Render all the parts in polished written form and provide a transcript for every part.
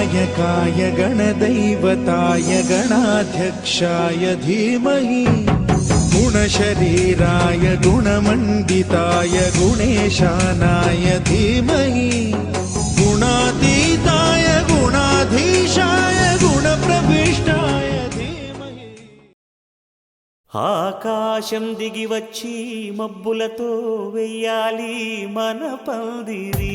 गणनायकाय गणदैवताय गणाध्यक्षाय धीमहि गुणशरीराय गुणमण्डिताय गुणेशानाय धीमहि गुणातीताय गुणाधीशाय गुणप्रविष्टाय धीमहि। ఆకాశం దిగి వచ్చి మబ్బులతో వెయ్యాలి మన పందిరి.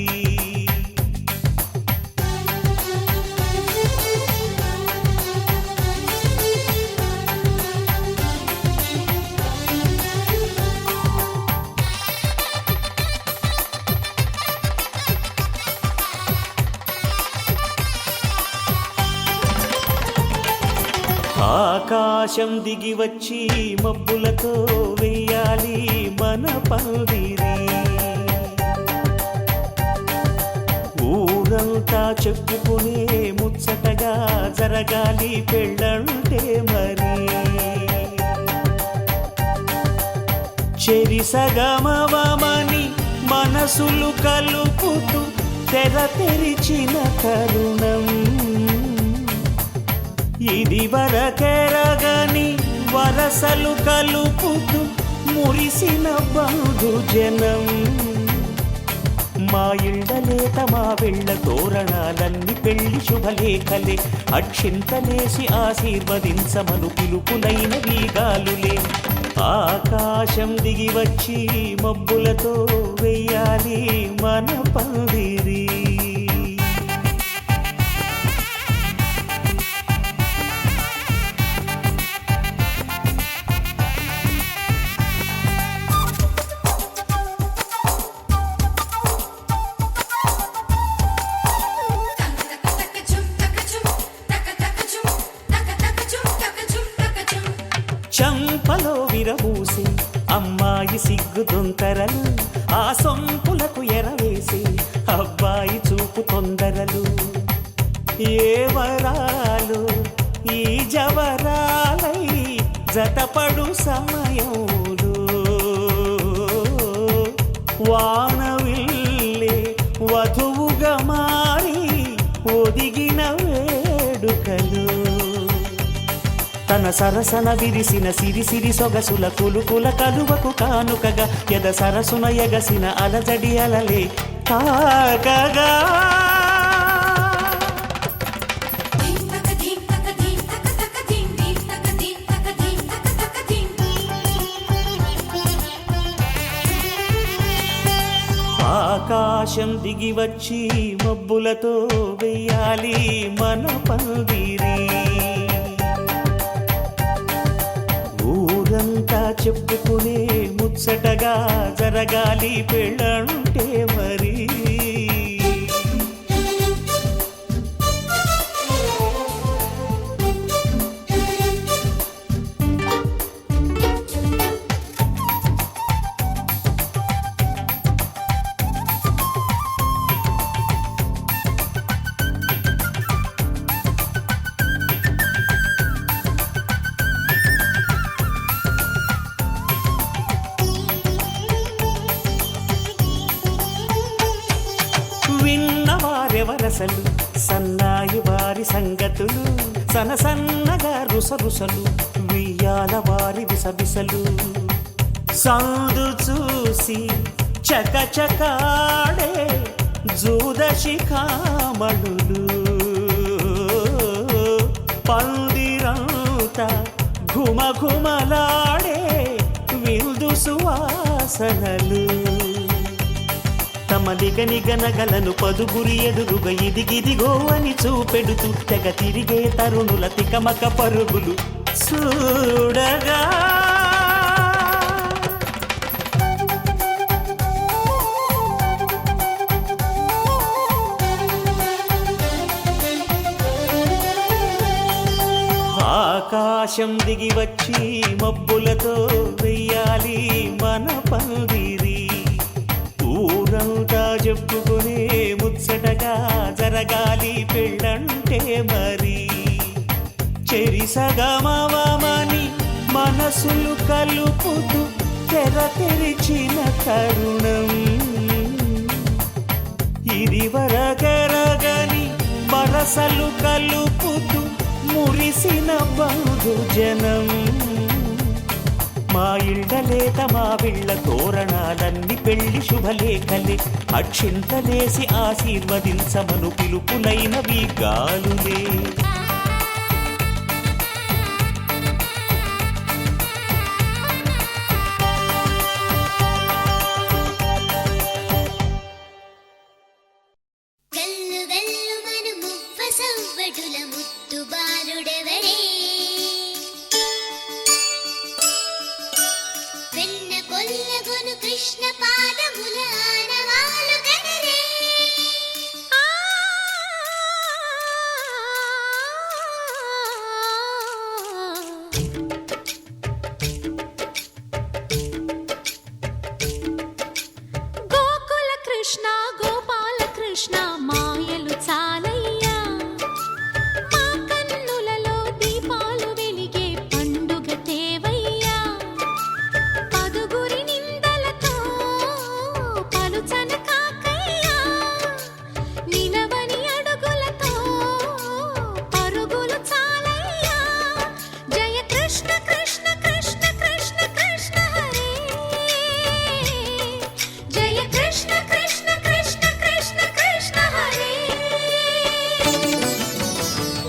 ఆకాశం దిగి వచ్చి మబ్బులతో వెయ్యాలి మన పందిరి. ఊరంతా చెప్పుకునే ముచ్చటగా జరగాలి పెళ్ళంటే మరి. చెరిసగమవమని మనసులు కలుపుతూ తెర తెరిచిన తరుణం ఇది వరకెరగని వరసలు కలుపుతూ మురిసిన బంధుజనం. మా ఇళ్ళలేత మా వెళ్ళ తోరణాలన్నీ పెళ్లి శుభలేఖలే అక్షింతలేసి ఆశీర్వదించమను పిలుపులైన వీగాలులే. ఆకాశం దిగి వచ్చి మబ్బులతో వెయ్యాలి మన పందిరి. చంపలో విరబూసి అమ్మాయి సిగ్గు దొంతరలు ఆ సొంపులకు ఎరవేసి అబ్బాయి చూపు తొందరలు. ఏ వరాలు ఈ జవరాలై జతపడు సమయంలో వానవిల్లే వధువుగా మారి ఒదిగిన వేడుకలు. తన సరసన విరిసిన సిరిసిరి సొగసుల కులుకుల కలువకు కానుకగా ఎద సరసున ఎగసిన అలజడి అలలే తాకగా. ఆకాశం దిగి వచ్చి మబ్బులతో వెయ్యాలి మన పందిరి. ఊరంతా చెప్పుకునే ముచ్చటగా జరగాలి పెళ్ళంటే మరి. విన్నవారెవరసలు సన్నాయి వారి సంగతులు సనసన్నగా రుసరుసలు వియ్యాల వారి విసబిసలు. సందు చూసి చకచకాడే జూదశిఖామణులు పందిరంతా ఘుమఘుమలాడే విందు సువాసనలు. తమ నిగనిగనగలను పదుగురి ఎదురుగా ఇదిగిదిగో అని చూపెడుతూ తెగ తిరిగే తరుణుల తికమక పరుగులు చూడగా. ఆకాశం దిగి వచ్చి మబ్బులతో వెయ్యాలి మన పందిరి. ఊరంతా చెప్పుకునే ముచ్చటగా జరగాలి పెళ్ళంటే మరి. చెరిసగమవమని మనసులు కలుపుతూ తెర తెరిచిన తరుణం ఇది వరకెరగని వర వరసలు కలుపుతూ మురిసిన బంధుజనం. మా ఇళ్ళలేత మా విళ్ళ తోరణాలన్నీ పెళ్లి శుభలేఖలే, అక్షింతలేసి ఆశీర్వదించమను పిలుపులైనవి గాలులే. గల్లు గల్లు మను మువ్వ సవ్వడుల ముద్దు బాలుడెవడే, వెన్న కొల్లగొను కృష్ణ పాదముల ఆనవాలు గనరే. గోకుల కృష్ణ గోపాల కృష్ణ మాయలు చాలయ్యా, మా కన్నులలో దీపాలు వెలిగే పండుగ తేవయ్యా. పదుగురి నిందలతో పలుచన కాకయ్యా, నిలవని అడుగులతో పరుగులు చాలయ్యా. జయ కృష్ణ కృష్ణ కృష్ణ కృష్ణ కృష్ణ హరే, జయ కృష్ణ కృష్ణ కృష్ణ కృష్ణ కృష్ణ హరే.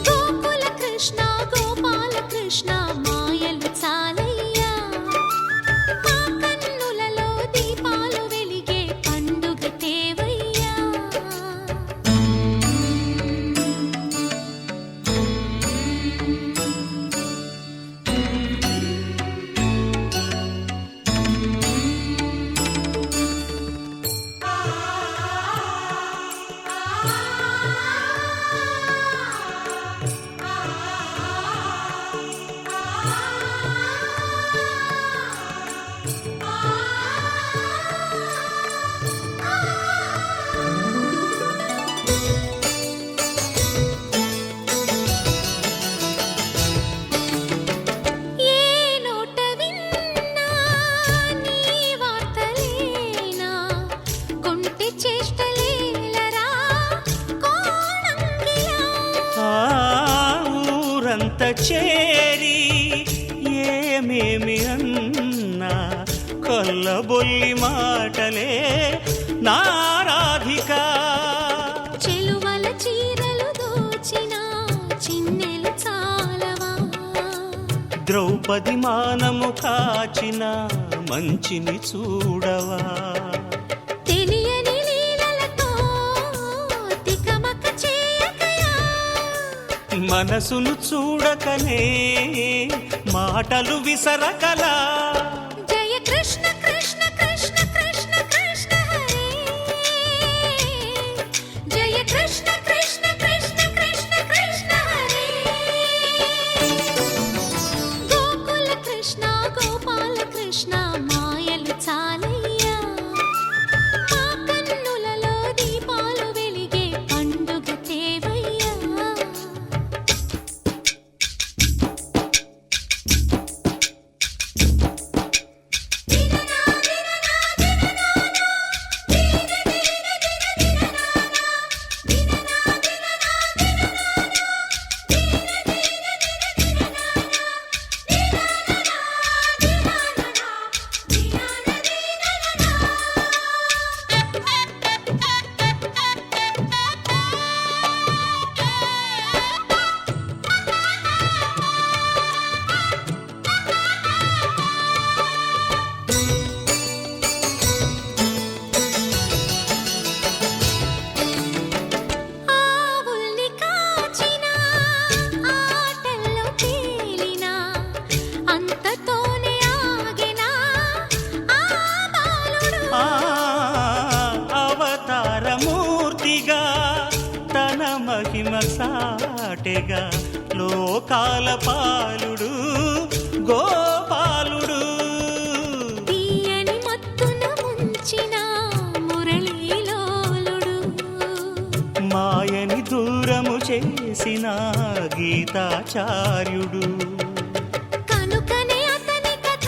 గోకుల కృష్ణ గోపాల కృష్ణ మాయలు చాలయ్యా, మా కన్నులలో దీపాలు వెలిగే పండుగ తేవయ్యా. ఏ నోట విన్నా నీ వార్తలేనా, కొంటె చేష్టలేలరా కోణంగిలా. ఆ ఊరంత చేరి ఏమేమి అన్నా కొల్లబొల్లి మాటలే నారాధిక. చెలువల చీరలు దోచిన చిన్నెలు చాలవా, ద్రౌపది మానము కాచిన మంచిని చూడవా. తెలియని లీలలతో తికమక చేయకయా. మనసును చూడకనే మాటలు విసరకలా. జయ కృష్ణ కృష్ణ కృష్ణ కృష్ణ కృష్ణ హరే, జయ కృష్ణ కృష్ణ కృష్ణ కృష్ణ కృష్ణ హరే. గోకుల కృష్ణ గోపాల కృష్ణ మాయలు చాలయ్యా, మా కన్నులలో దీపాలు వెలిగే పండుగ తేవయ్యా. ఆవుల్ని కాచిన ఆటల్లో తేలిన అంతతోనే ఆగిన ఆ బాలుడు. ఆ అవతారమూర్తిగా తన మహిమ సాటెగా లోకాల పాలుడు గోపాలుడు. తీయని మత్తున ముంచిన మురళీలోలుడు, మాయని దూరము చేసిన గీతాచార్యుడు. కనుకనే అతని కథ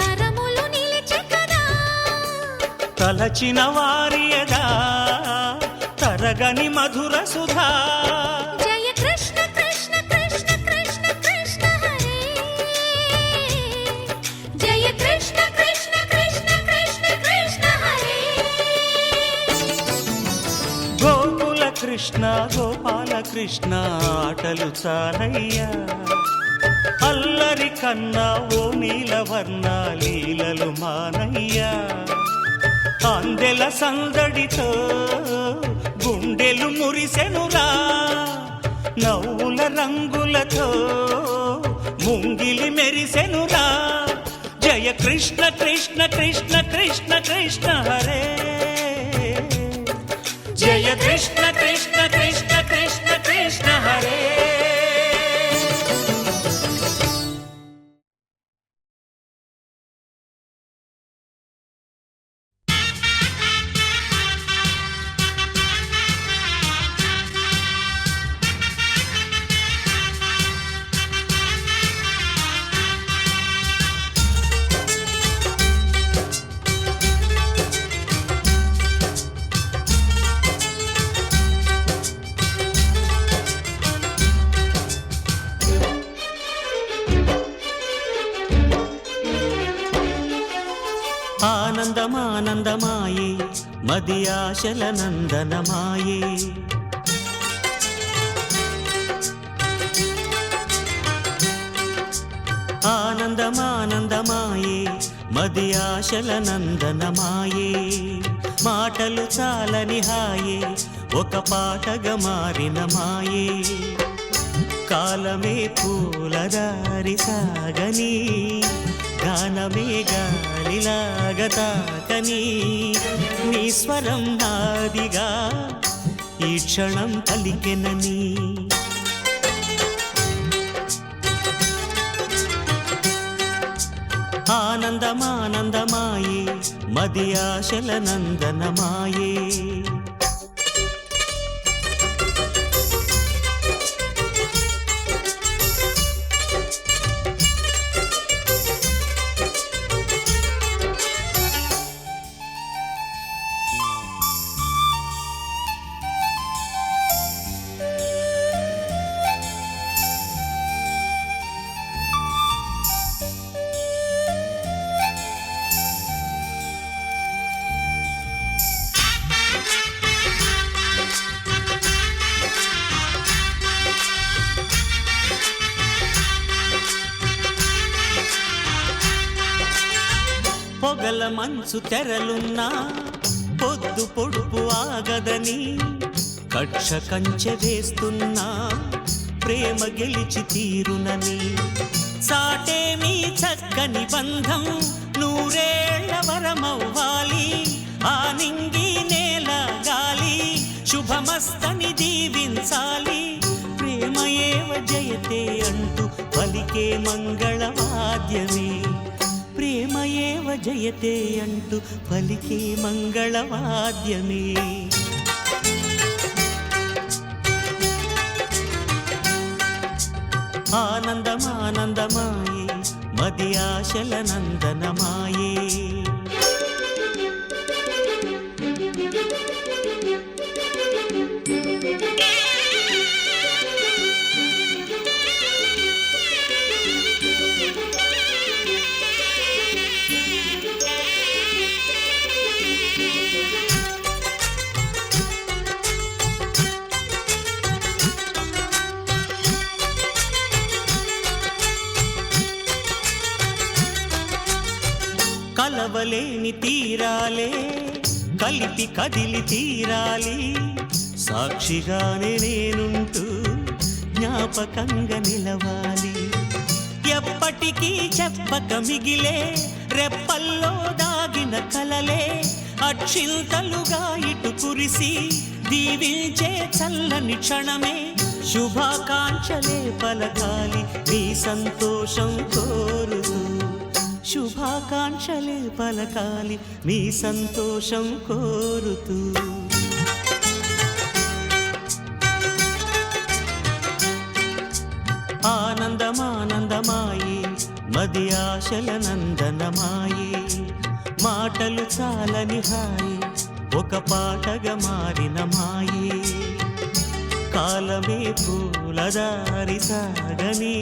తరములు నిలిచె కదా. తలచిన వారియదా తరగని మధుర సుధా జయ కృష్ణ కృష్ణ కృష్ణ కృష్ణ కృష్ణ హరే జయ కృష్ణ కృష్ణ కృష్ణ కృష్ణ కృష్ణ హరే గోకుల కృష్ణ గోపాల కృష్ణ ఆటలు చాలయ్యా అల్లరి కన్నా ఓ నీలవర్ణ లీలలు మానయ్యా అందెల సందడితో గుండెలు మురిసెనురా నవ్వుల రంగులతో ముంగిలి మెరిసెనురా జయ కృష్ణ కృష్ణ కృష్ణ కృష్ణ కృష్ణ హరే జయ కృష్ణ కృష్ణ కృష్ణ కృష్ణ కృష్ణ హరే ఆనందమానందమాయే మది ఆశల నందనమాయే ఆనందమానందమాయే మది ఆశల నందనమాయే మాటలు చాలని హాయే ఒక పాటగా మారిన మాయే కాలమే పూలదారి సాగని గానమే గాలిలాగా తాకని నీ స్వరం నాదిగా ఈ క్షణం పలికెనని ఆనందమానందమాయే మది ఆశల నందనమాయే పొగల మంచు తెరలున్నా పొద్దు పొడుపు ఆగదని కక్ష కంచె వేస్తున్నా ప్రేమ గెలిచి తీరునని సాటేమీ చక్కని బంధం నూరేళ్ల వరమవ్వాలి ఆ నింగి నేల గాలి శుభమస్తని దీవించాలి ప్రేమయేవ జయతే అంటూ పలికే మంగళవాద్యమే ప్రేమయేవ జయతే అంటూ పలికే మంగళవాద్యమే ఆనందమానందమాయే మది ఆశల నందనమాయే కలవలేని తీరాలే కలిపి కదిలి తీరాలి సాక్షిగానే నేనుంటూ జ్ఞాపకంగా నిలవాలి ఎప్పటికీ చెప్పక మిగిలే రెప్పల్లో దాగిన కలలే అక్షింతలుగా ఇటు కురిసి దీవించే చల్లని క్షణమే శుభాకాంక్షలే పలకాలి నీ సంతోషం కోరుతూ శుభాకాంక్షలే పలకాలి నీ సంతోషం కోరుతూ ఆనందమానందమాయే మది ఆశల నందనమాయే మాటలు చాలని హాయి ఒక పాటగా మారిన మాయే కాలమే పూలదారి సాగని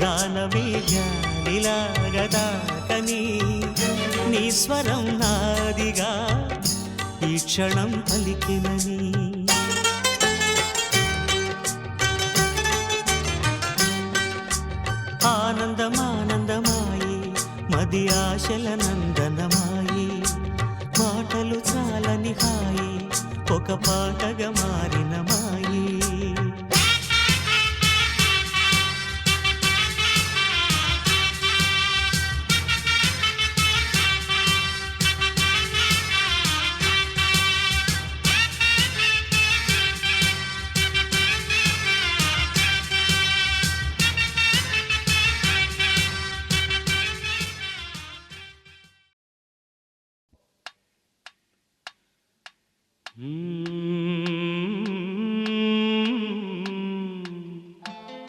గానమే గాలిలాగదాకని నీ స్వరం నాదిగా ఈ క్షణం పలికినని ఆనందమానందమాయి మది ఆశల నందనమాయి మాటలు చాలని హాయి ఒక పాటగా మారిన మాయి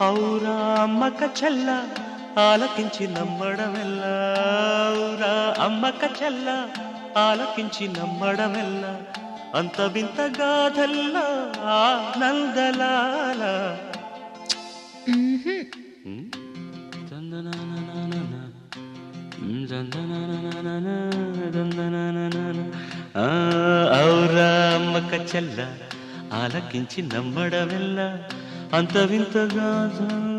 ఔరా అమ్మక చెల్ల ఆలకించి నమ్మడమెల్లా ఔరా అమ్మక చెల్ల ఆలకించి నమ్మడమెల్లా అంత వింత గాథల్లా ఆనందలాల ఔరా అమ్మక చెల్ల ఆలకించి నమ్మడమెల్లా అంత వింత గాథల్లా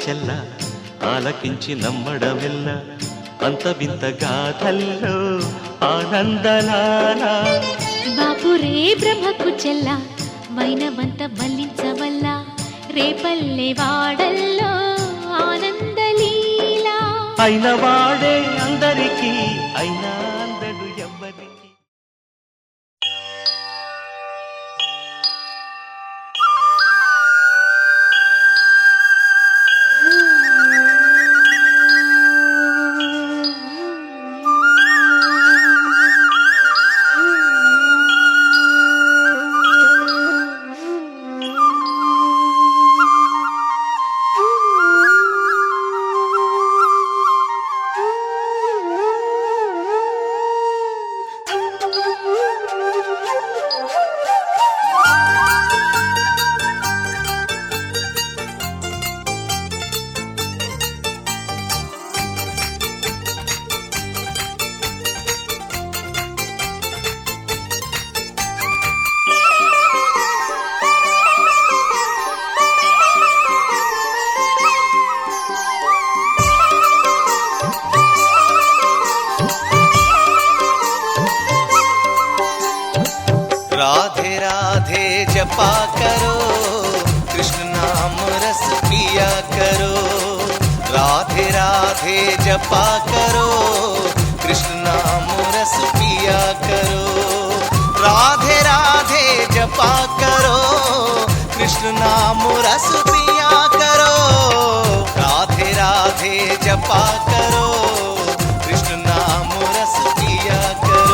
చెల్ల ఆలకించి నమ్మడమెల్ల అంత వింత గాథల్లో ఆనందలాల బాపురే బ్రహ్మకు చెల్ల వైనవంత మల్లించవల్ల రేపల్లె వాడల్లో ఆనందలీలా అయిన వాడే అందరికీ అయినా అందడు ఎవ్వరికి राधे राधे जपा करो कृष्ण नाम रस पिया करो राधे राधे जपा करो कृष्ण नाम रस पिया करो राधे राधे जपा करो कृष्ण नाम रस पिया करो राधे राधे जपा करो कृष्ण नाम रस पिया करो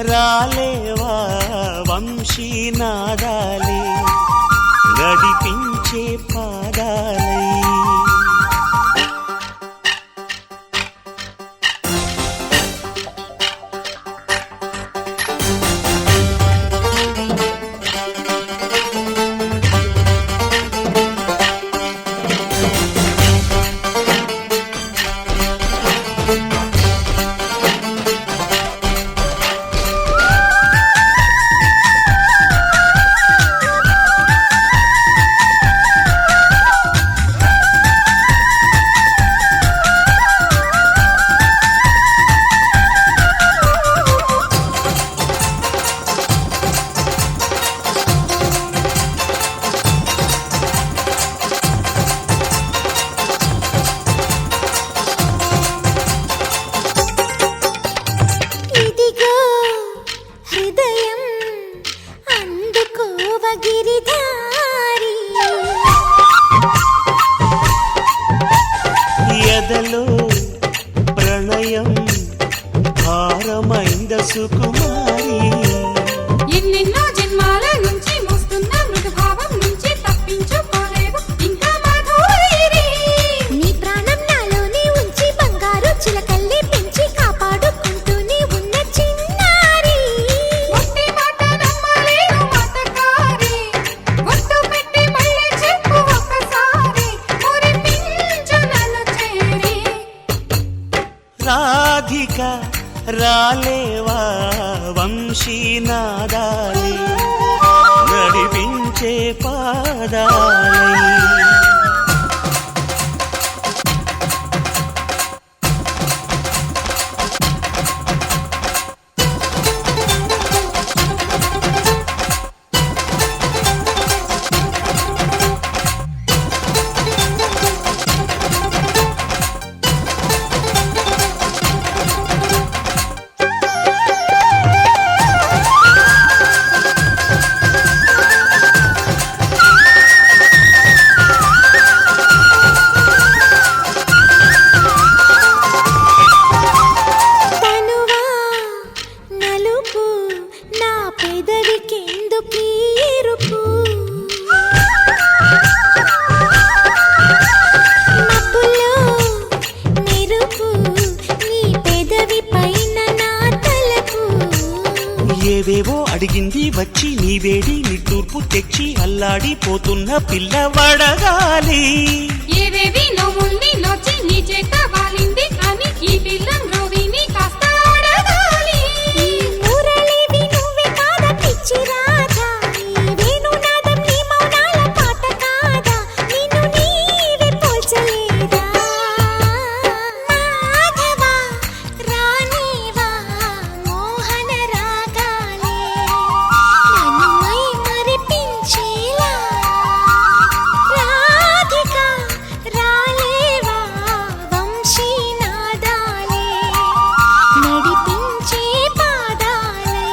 రాలేవా వంశీనాదాలే నడిపించే పాదాలై రాలేవా వంశీనాదాలే నడిపించే పాదాలై తనువా నలుపు నా పెదవికెందుకీ ఎరుపు మబ్బులో మెరుపు నీ పెదవి పైన నా తలకు ఏవేవో అడిగింది వచ్చి నీ వేడి నిట్టూర్పు తెచ్చి అల్లాడిపోతున్న పిల్లవడగాలి ఏవేవి నవ్వుండి నొచ్చి నీ చేత వాలింది అని ఈ పిల్లం రోవిని కాస్త అడగాలి ఈ మురళివి నువ్వే కాదా పిచ్చి రాధా ఈ వేణునాదం నీ మౌనాల పాట కాదా నిన్ను నీవే పోల్చలేదా మాధవా రాణివా మోహన రాగాలే నన్ను మై మరిపించేలా రాధిక రాలేవా వంశీనాదాలే నడిపించే పాదాలై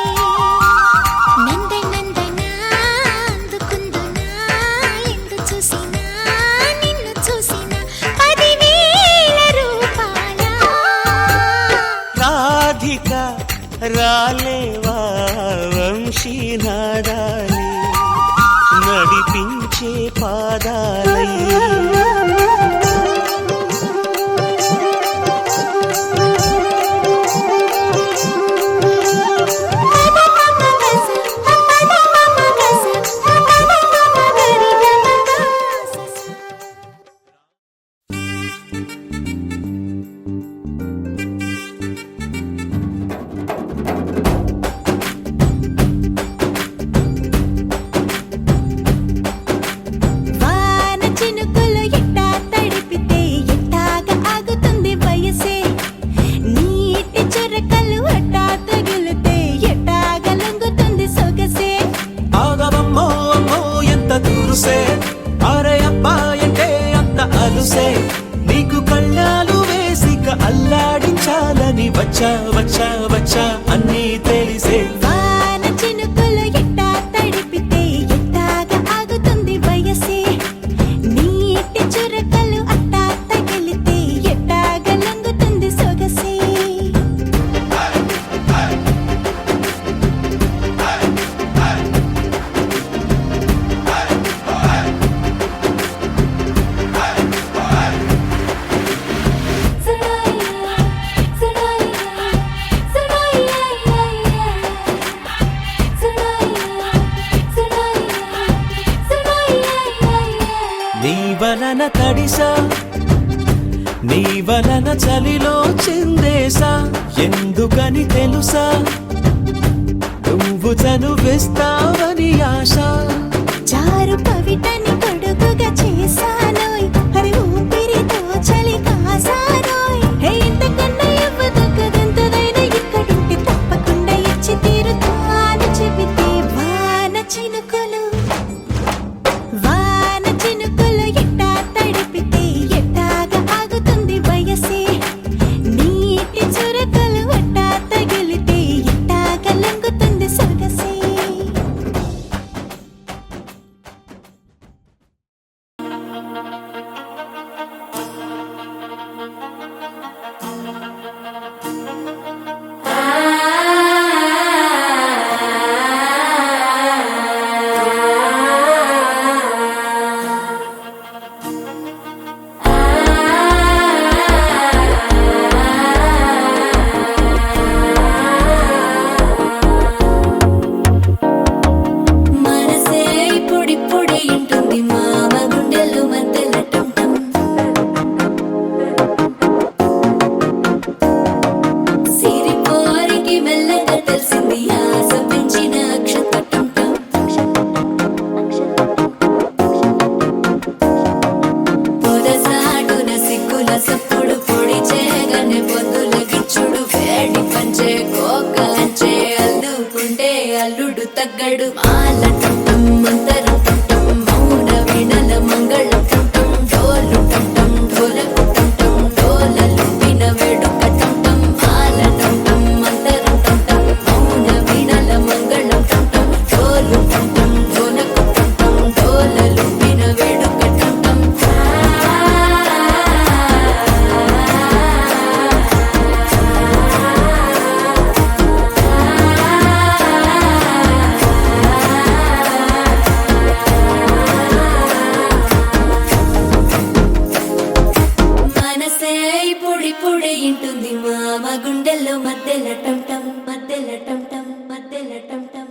నందనందనా అందుకుందునా ఎందు చూసినా నిన్ను చూసినా 10,000 రూపాల రాధిక రాలేవా వంశీనాదాలే నడిపించే పాదాలై వాన చినుకులు ఎట్టా తడిపితే ఎట్టాగా ఆగుతుంది వయసే నీటి చురకలు అట్టా తగిలితే ఎట్టాగా లొంగుతుంది సొగసే ఆగవమ్మో అమ్మో ఎంత దూరుసే అరే అబ్బాయంటే అంత అలుసే నీకు కళ్ళాలు వేసిక అల్లాడించాలని వచ్చా వచ్చా వచ్చా అన్నీ తెలిసే వాన చినుకులు ఎట్టా తడిపితే ఎట్టాగా ఆగుతుంది వయసే నీటి చురకలు అట్టా తగిలితే ఎట్టాగా లొంగుతుంది సొగసే నీ వలన తడిసా నీ వలన చలిలో చిందేసా ఎందుకని తెలుసా నువ్వు చనువిస్తావని ఆశ చారు పవిటని కొడుకుగా చేశానోయ్ హరి ఊపిరితో చలి కాసానోయ్ హే ఇంతకన్నా ఇవ్వదగ్గదెంతదైనా ఇక్కడుంటే తప్పకుండా ఇచ్చి తీరుతాను చెబితే వాన చినుకులు ఎట్టా తడిపితే ఎట్టాగా ఆగుతుంది వయసే నీటి చురకలు అట్టా తగిలితే ఎట్టాగా లొంగుతుంది సొగసే సిరిపో తగ్గడు మాల టం మంతరం టం మౌన వీణల మంగళం టం డోలు టం ఢోలకు టం డోలలు విన వేడుక టం మాల టం మంతరం టం మౌన వీణల మంగళం టం డోలు టం ఢోలకు టం డోలలు విన వేడుక టం మనసే ఇప్పుడిప్పుడే ఇంటుంది మామ గుండెల్లో మధ్యల టం టం మధ్యల టం టం మధ్యల టం టం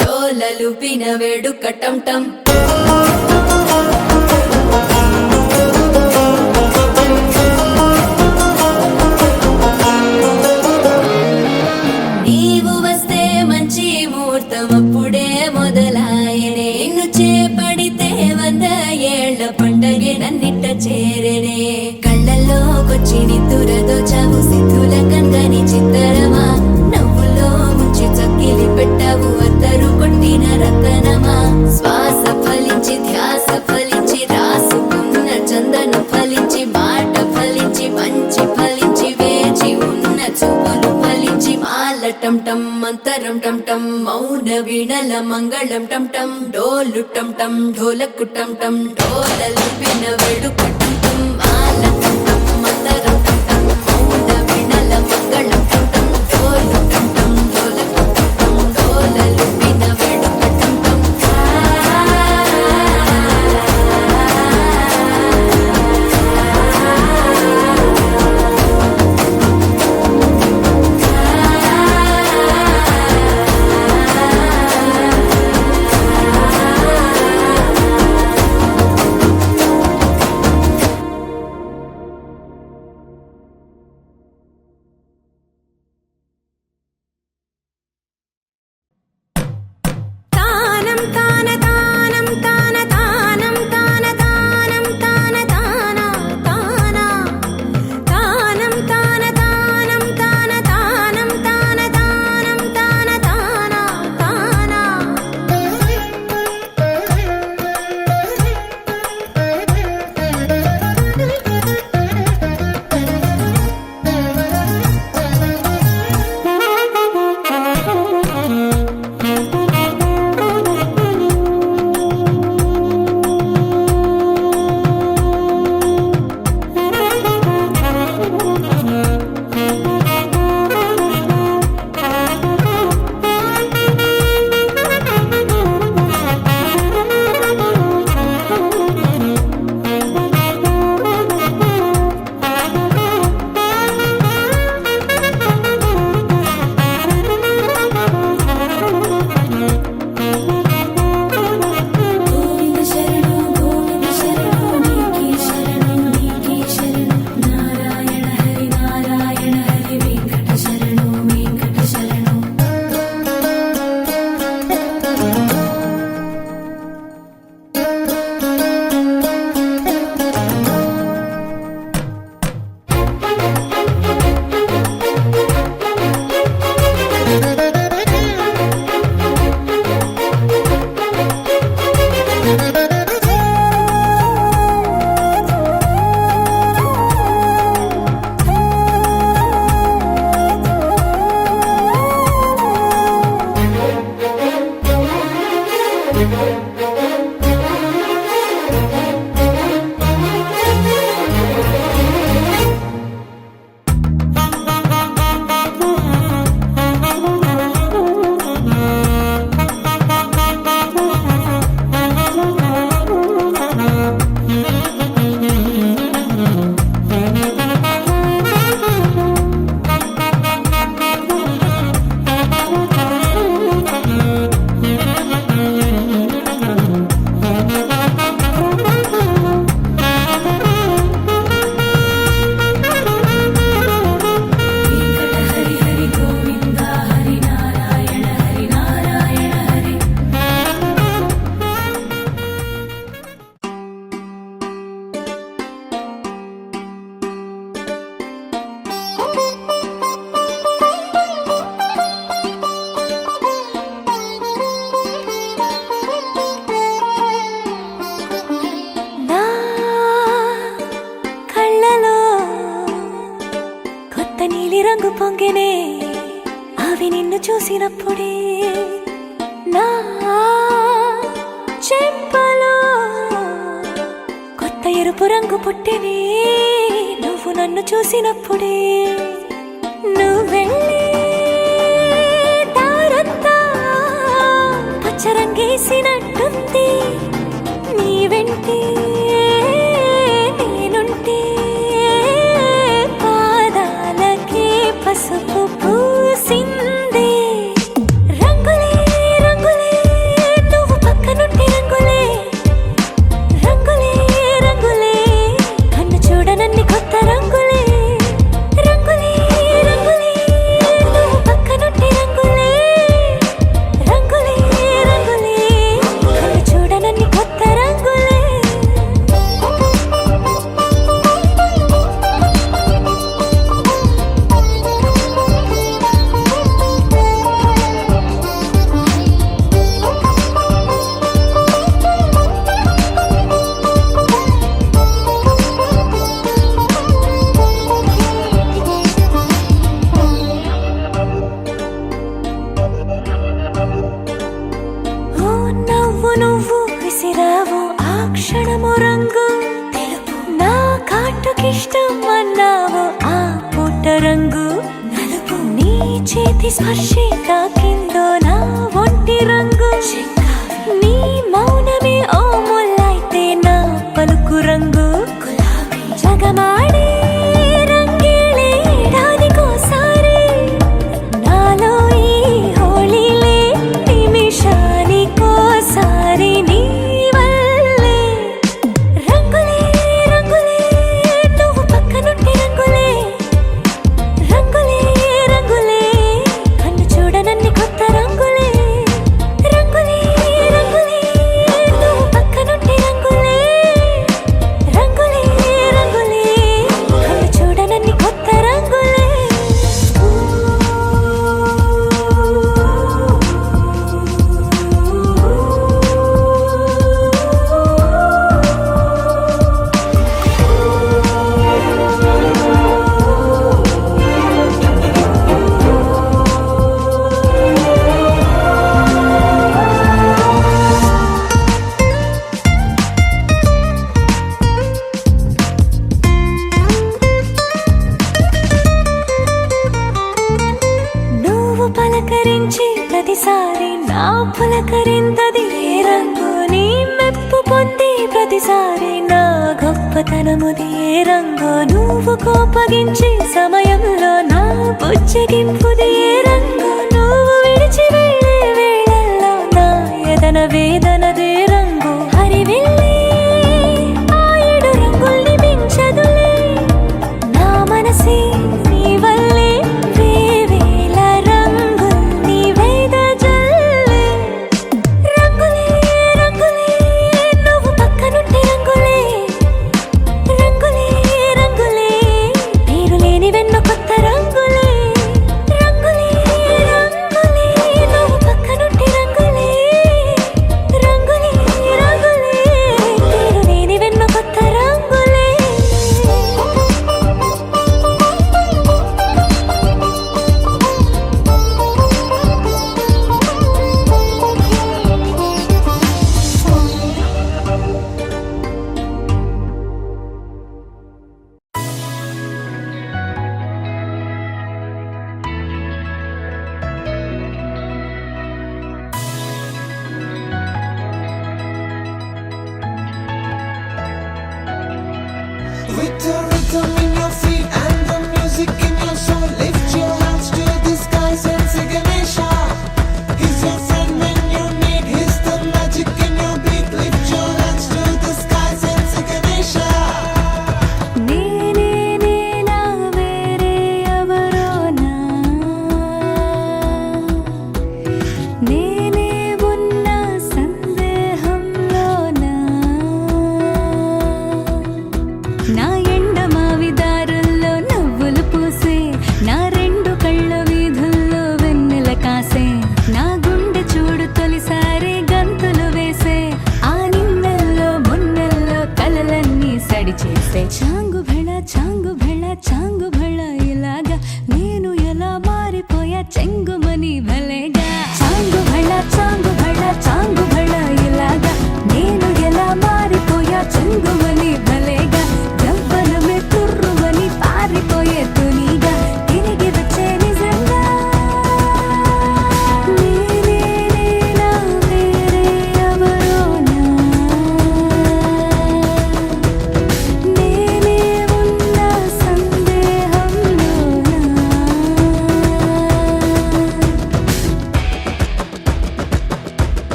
డోలలు పిన వేడుక టం టం నీవు వస్తే మంచి ముహూర్తం అప్పుడే మొదలాయనే నిన్ను చేపడితే 100 ఏళ్ల పండగే నన్నిట్ట చేరనే కళ్ళల్లోకొచ్చి నిద్దురదో చావు సిద్ధుల కందని చిత్తరమా నవ్వులో ముంచి చక్కిలి పెట్టావు అద్దరు కొట్టిన రతనమా శ్వాస ఫలించి ధ్యాస ఫలించి రాసుకున్న చందనం ఫలించి మాట ఫలించి మంచి ఫలించి వేచి ఉన్న చూపులు ఫలించి మాల టం టం మంతరం టం టం మౌన వీణల మంగళం టం టం డోలు టం టం ఢోలకు టం టం డోలలు విన వేడుక టం టం మాల టం టం మంతరం టం టం మౌన వీణల మంగళం టం టం డోలు టం టం ఢోలకు టం టం డోలలు విన వేడుక టం టం చూసినప్పుడే నా చెంపలో కొత్త ఎరుపు రంగు పుట్టినే నువ్వు నన్ను చూసినప్పుడే నువ్వు వెళ్ళే దారంతా పచ్చరంగేసినట్టుంది నీ వెంటే నేనుంటే పాదాలకే పసుపు పూసిందే రంగులే రంగులే నువ్వు పక్కనుంటే రంగులే రంగులే రంగులే కన్ను చూడనన్ని కొత్త రంగులే రంగులే రంగులే నువ్వు పక్కనుంటే రంగులే రంగులే రంగులే కన్ను చూడనన్ని కొత్త రంగులే ఓ నవ్వు నువ్వు విసిరావు ఆ క్షణము రంగు తెలుపు నా కాటుకిష్టం అన్నావు ఆ పుట్ట రంగు నలుపు నీ చేతి స్పర్శే తాకిందో నా ఒంటి రంగు నీ మౌనమే ఓ ముల్లైతే నా పలుకు రంగు జగమాడే రంగేళే ఏడాదికోసారి నాలో ఈ హోళీలే నిమిషానికోసారి నీ వల్లే రంగులే రంగులే నువ్వు పక్కనుంటే రంగులే రంగులే రంగులే కన్ను చూడనన్ని కొత్త రంగులే రంగులే రంగులే నువ్వు పక్కనుంటే రంగులే రంగులే రంగులే కన్ను చూడనన్ని కొత్త రంగులే నువ్వు పలకరించి ప్రతిసారి నా పులకరింతది ఏ రంగు నీ మెప్పు పొంది ప్రతిసారి నా గొప్పతనముది ఏ రంగు నువ్వు కోపగించి సమయంలో నా బుజ్జగింపుది ఏ రంగు నువ్వు విడిచి వెళ్ళే వేళల్లో నా ఎదన వేదనదే రంగు హరివిల్లే ఆ ఏడు రంగుల్ని మించదులే నా మనసే నీ వల్లే వేవేల రంగుల్ని వెదజల్లే రంగులే రంగులే నువ్వు పక్కనుంటే రంగులే రంగులే రంగులే పేరు లేని వెన్న కొత్త రంగులే రంగులే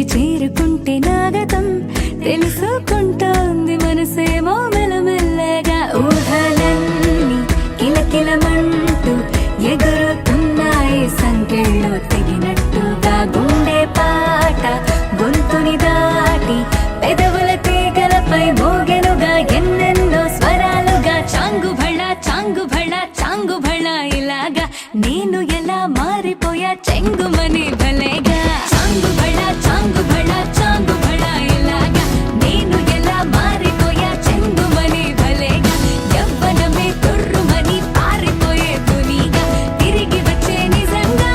వచ్చి చేరుకుంటే నాగతం తెలుసుకుంటోంది మనసేమో మెల్లమెల్లగా ఊహలన్నీ కిలకిలమంటూ ఎగురుతున్నాయి సంకెళ్ళు తెగినట్టుగా గుండె పాట గొంతుని దాటి పెదవుల తీగలపై మోగెనుగా ఎన్నెన్నో స్వరాలుగా చాంగు భళ చాంగు భళ చాంగు భళ ఇలాగా నేను ఎలా మారిపోయా చెంగుమని భలేగా చాంగు భళ చాంగు భళ చాంగు భళ ఇలాగా నేను ఎలా మారిపోయా చెంగుమని భలేగా యవ్వనమే తుర్రుమని పారిపోయే తునిగా తిరిగి వచ్చే నిజంగా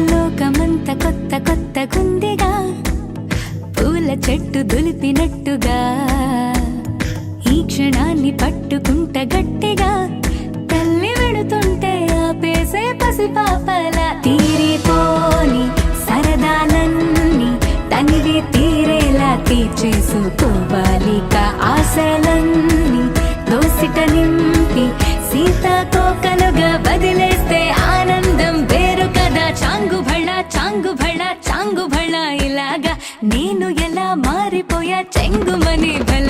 లోకమంత కొత్త కొత్త గుందిగా పూల చెట్టు దులిపినట్టుగా ఈ క్షణాన్ని పట్టుకుంట గట్టిగా తల్లి వెడుతుంటే ఆపేసే పసిపాపల తీరిపోని సరదాలన్నీ తనివి తీరేలా తీర్చేసుకోవాలిక ఆశలన్నీ దోసిట నింపి సీతాకోకలుగా వదిలేస్తే ఆనందం వేరు కదా చాంగు భళ చాంగు భళ చాంగు భళ ఇలాగా నేను ఎలా మారిపోయా చెంగుమని భళ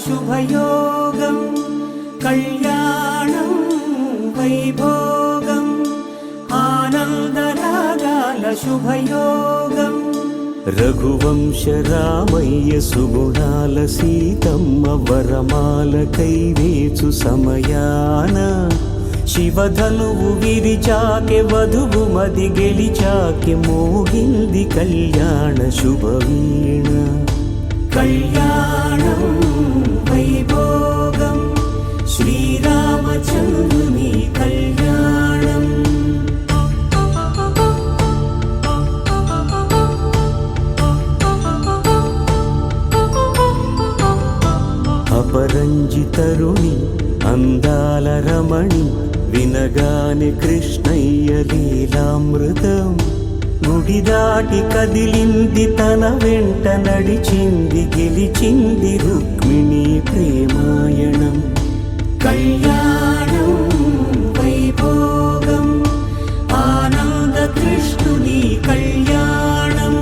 శుభయోగం కళ్యాణం వైభోగం ఆనందరాగాల శుభయోగం రఘువంశ రామయ్య సుగుణాల సీతమ్మ వరమాల కైవేచు సమయాన శివధనువు విరిచాకె వధువు మది గెలిచాకె మోగింది కళ్యాణ శుభవీణ కళ్యాణం వైభోగం శ్రీరామచంద్రుని కళ్యాణం అపరంజి తరుణి అందాల రమణి వినగానే కృష్ణయ్య లీలామృతం గుడి దాటి కదిలింది తన వెంట నడిచింది గెలిచింది రుక్మిణి ప్రేమాయణం కళ్యాణం వైభోగం ఆనంద కృష్ణుని కళ్యాణం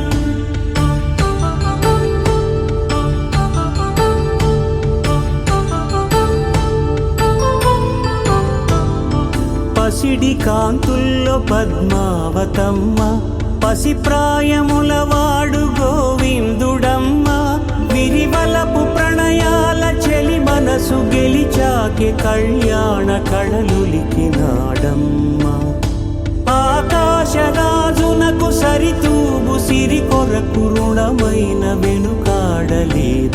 పసిడి కాంతుల్లో పద్మావతమ్మ పసిప్రాయముల వాడు గోవిందుడమ్మ విరివలపు ప్రణయాల చెలి మనసు గెలిచాకె కళ్యాణ కళలులికినాడమ్మ ఆకాశరాజునకు సరితూగు సిరి కొరకు రుణమైన వెనుకాడలేదమ్మ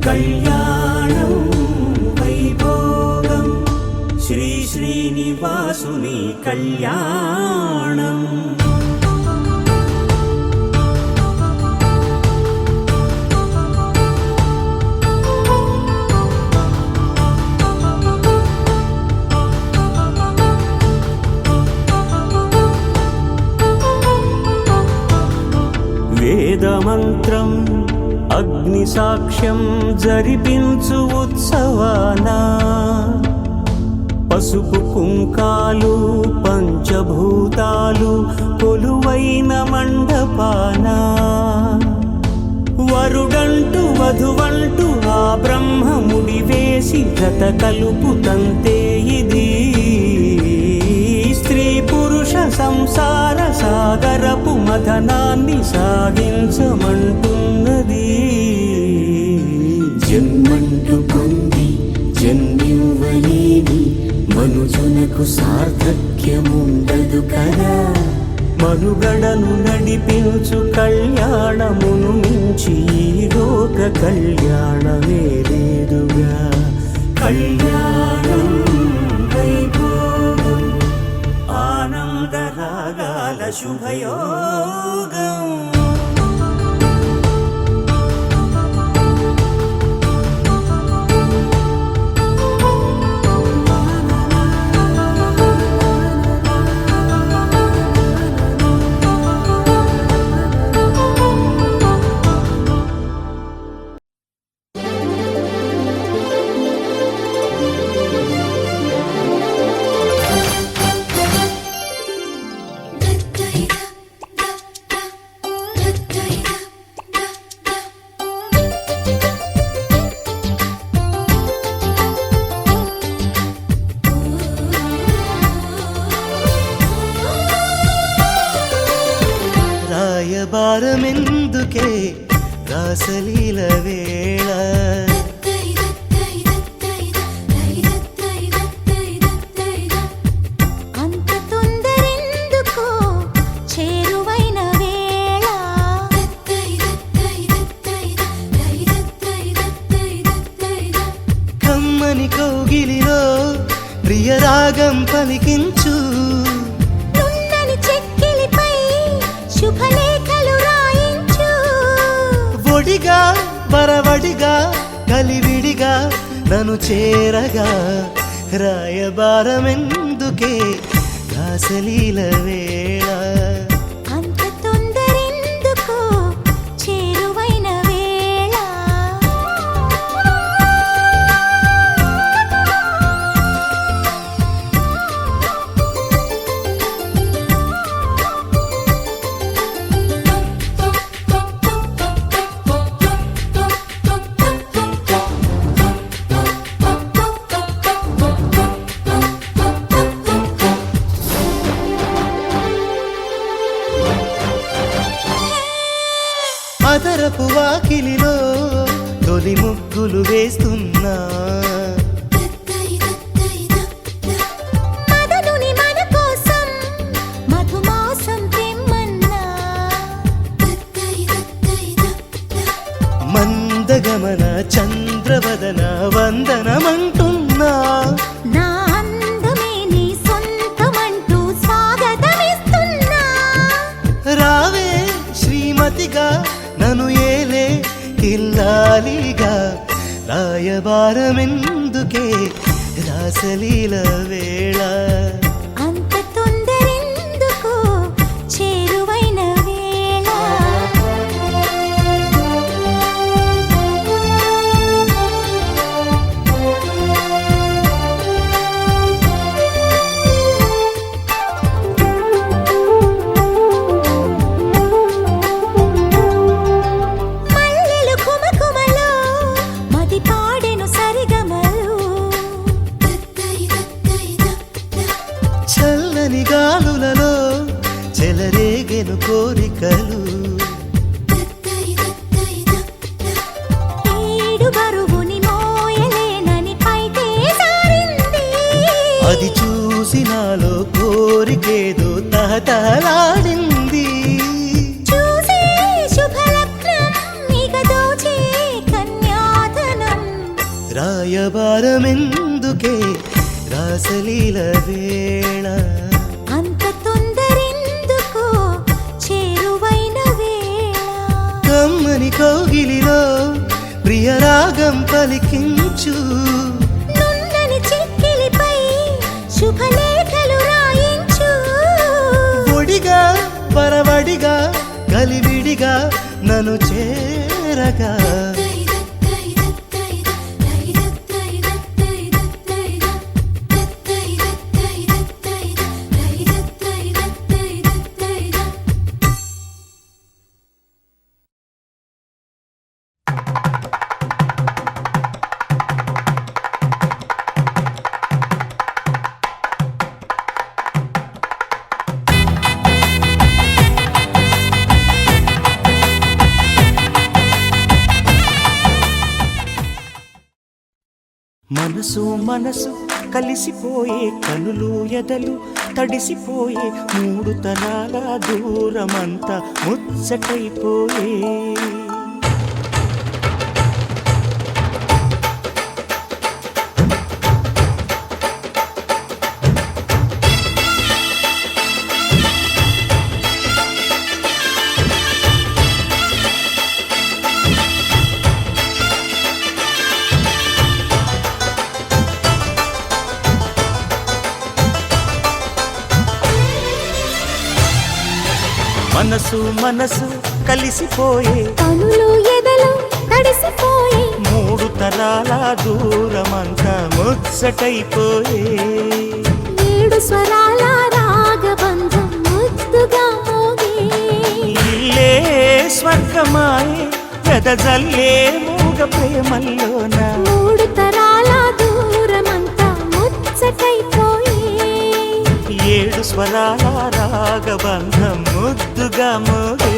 కళ్యాణం వైభోగం శ్రీ శ్రీనివాసుని కళ్యాణం వేదమంత్రం అగ్ని సాక్ష్యం జరిపించు ఉత్సవానా పసుపు కుంకాలు పంచభూతాలు కొలువైన మండపాన వరుడంటూ వధువంటూ ఆ బ్రహ్మముడి వేసి జత కలుపుతంతే ఇది స్త్రీ పురుష సంసార సాగరపు మథనాన్ని సాగించమంటున్నది జన్మంటూ పొంది జన్మివ్వలేని మనుజునకు సార్థక్యముండదు కదా మనుగడను నడిపించు కళ్యాణమును మించి ఈ లోక కళ్యాణమే లేదుగా కళ్యాణం వైభోగం ఆనందరాగాల శుభయోగం రాయబారమెందుకే రాసలీల వేళ అంత తొందరెందుకో చేరువైన వేళ కమ్మని కౌగిలిలో ప్రియరాగం పలికించు నున్నని చెక్కిలిపై శుభలేఖలు రాయించు ఒడిగా బరవడిగా కలివిడిగా నన్ను చేరగా రాయబారమెందుకే రాసలీల వేళ అంత తొందరెందుకో చేరువైన వేళ వాకిలిలో తొలి ముగ్గులు వేస్తున్నా. మదనుని మన కోసం మధుమాసం తెమ్మన్నా. మందగమన చంద్రవదన వందనమంటున్నా. నా అందమే నీ సొంతమంటూ స్వాగతమిస్తున్నా. రావే శ్రీమతిగా నన్ను ఏలే ఇల్లాలిగా, రాయబారమెందుకే రాసలీల వేళ. అంత తొందరెందుకు చేరువైన వేళ. మల్లెలు కుమకుమలో మది పాడెను సరిగమలు. చల్లని గాలులలో చెలరేగెను కోరికలు. ఏడు బరువుని మోయలేనని పైకే జారింది. అది చూసి నాలో కోరికేదో తహతహలాడింది. చూసే శుభలగ్నం ఇక దోచే కన్యాధనం. రాయబారమెందుకే రాసలీల వేళ. అంత తొందరెందుకు చేరువైన వేళ. కమ్మని కౌగిలిలో ప్రియరాగం పలికించు. నున్నని చిక్కిలిపై శుభలేఖలు రాయించు. ఒడిగా పరవడిగా కలివిడిగా నన్ను చేరగా. మనసు మనసు కలిసిపోయే కనులు ఎదలు తడిసిపోయే మూడు తరాల దూరమంతా ముచ్చటైపోయే. మనసు మనసు కలిసిపోయే కనులు ఎదలు తడిసిపోయి మూడు తరాల దూరమంతా ముచ్చటైపోయే. ఏడు స్వరాల రాగబంధం ముద్దుగా మోగే. ఇల్లే స్వర్గమాయే వెదజల్లే మూగ ప్రేమల్లోన. మూడు తరాల దూరమంతా ముచ్చటైపోయి ఏడు స్వరాల రాగబంధం ముద్దుగా మోగే.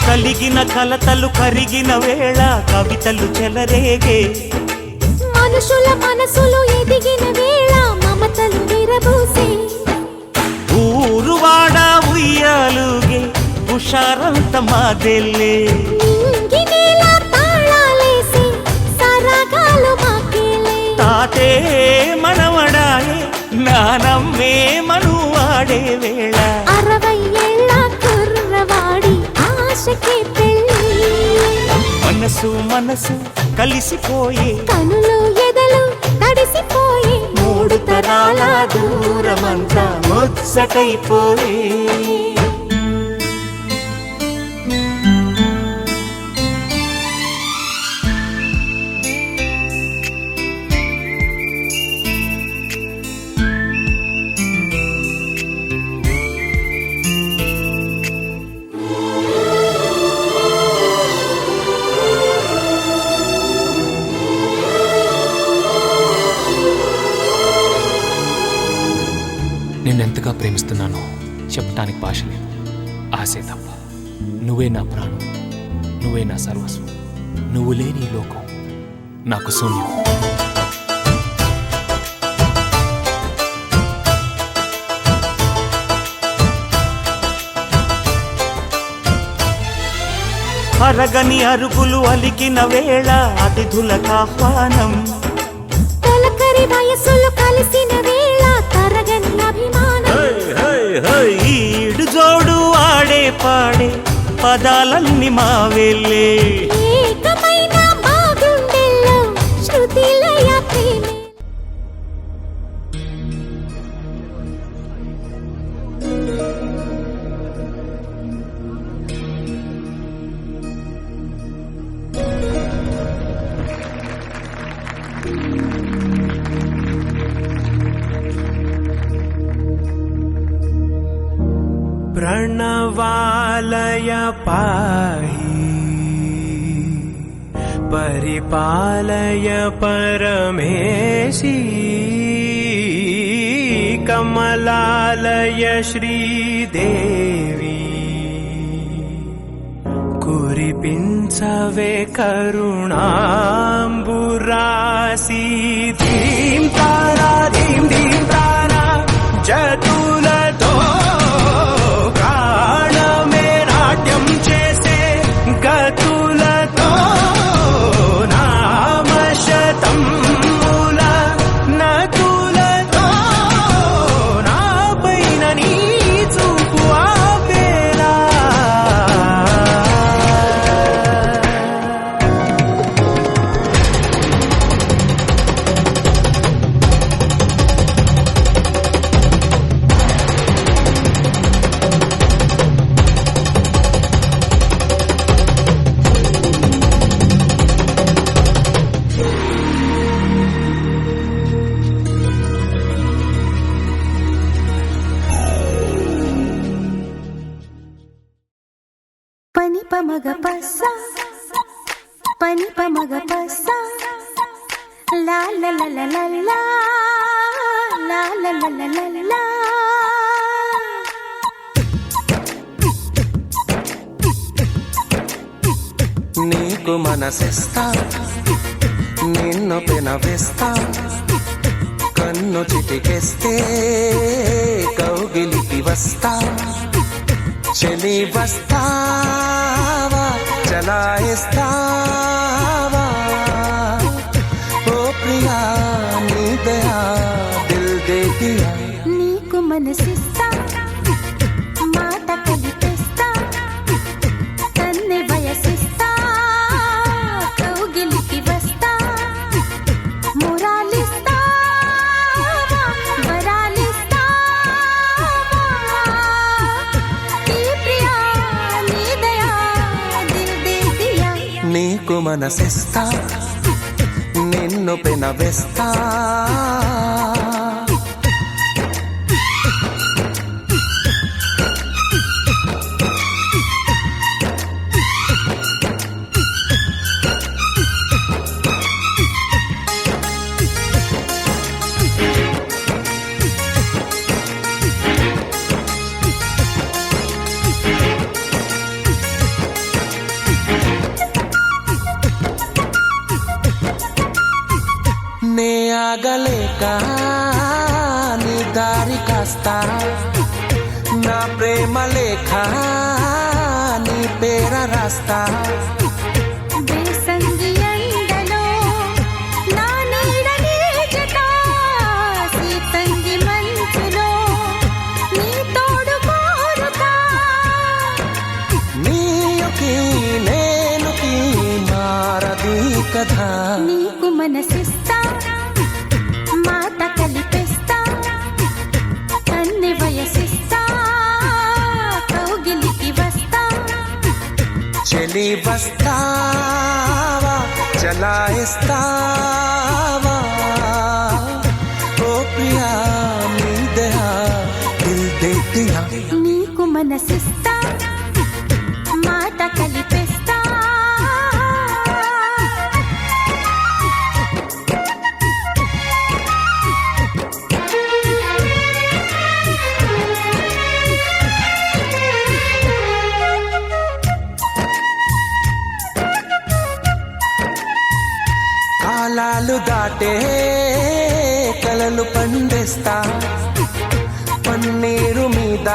కలిగిన కలతలు కరిగిన వేళ కవితలు చెలరేగే. మనుషుల మనసులు ఎదిగిన వేళ మమతలు విరబూసే. ఊరువాడ ఉయ్యాలుగే హుషారంత మాదెల్లే. నింగినేల తాళాలేసి సరాగాలు మాకేలే. తాతే మనవడాయే నానమ్మే మనువాడే వేళ. 60 ఏళ్ళ కుర్రవాడి ఆశకే పెళ్ళి. మనసు మనసు కలిసిపోయే కనులు ఎదలు తడిసిపోయి మూడు మూడు తరాల దూరమంతా ముచ్చటైపోయే నిన్నెంతగా ప్రేమిస్తున్నానో చెప్పటానికి భాష లేదు. ఆశే తప్ప. నువ్వే నా ప్రాణం, నువ్వే నా సర్వస్వం. నువ్వు లేని ఈ లోకం నాకు శూన్యం. అరగని అరుగులు అలికిన వేళ అతిథులకు ఆహ్వానం. తొలకరి వయసులు కలిసిన వేళ తరగని అభిమానం. ఈడు జోడు ఆడే పాడే పదాలన్నీ మావేలే. ఏకమైన మా గుండెల్లో శృతిలయ ప్రేమే. प्रणवालय पाहि परिपालय परमेशी कमलालय श्रीदेवी कुरिपिंचवे करुणांबुरासी धीम तारा जतुलतो प्राणमे नाट्यं चेसे गतुलतो नामशतं मूल नतुलतो नापैन नी चूपु आपेला. పని పమగ పస పని పమగ పస లా లా లా లా లా లా లా లా లా లా లా. నీకు మనసిస్తా నిన్ను పెనవేస్తా కన్ను చిటికేస్తే కౌగిలికి వస్తా చలి వస్తావా చలాయిస్తావా ఓ ప్రియా నీ దయా దిల్ దే దియా. నీకు మనసిస్తా మాట కలిపేస్తా కన్నె వయసిస్తా కౌగిలికి వస్తా మురాలిస్తా వరాలిస్తా ఈ ప్రియా నీ దయా దిల్ దే దియా. నీకు మనసిస్తా నిన్ను పెనవేస్తా నే ఆగలేక నీ దారి కాస్తా నా ప్రేమ లేఖ నీ పేర రాస్తా. బేసంగి ఎండలో నా నీడ నీజట సీతంగి మంచులో నీ తోడు కోరుతా. నీయుకి నేనుకి మారది కథ. నీకు మనసిస్తా మాట కలిపే చెలి వస్తావా చలాయిస్తావా ఓ ప్రియా నీ దయా దిల్ దే దియా నీకు మనసిస్తా మాట కలిపేస్తా కాలాలు దాటే కలలు పండిస్తా పన్నీరు మీద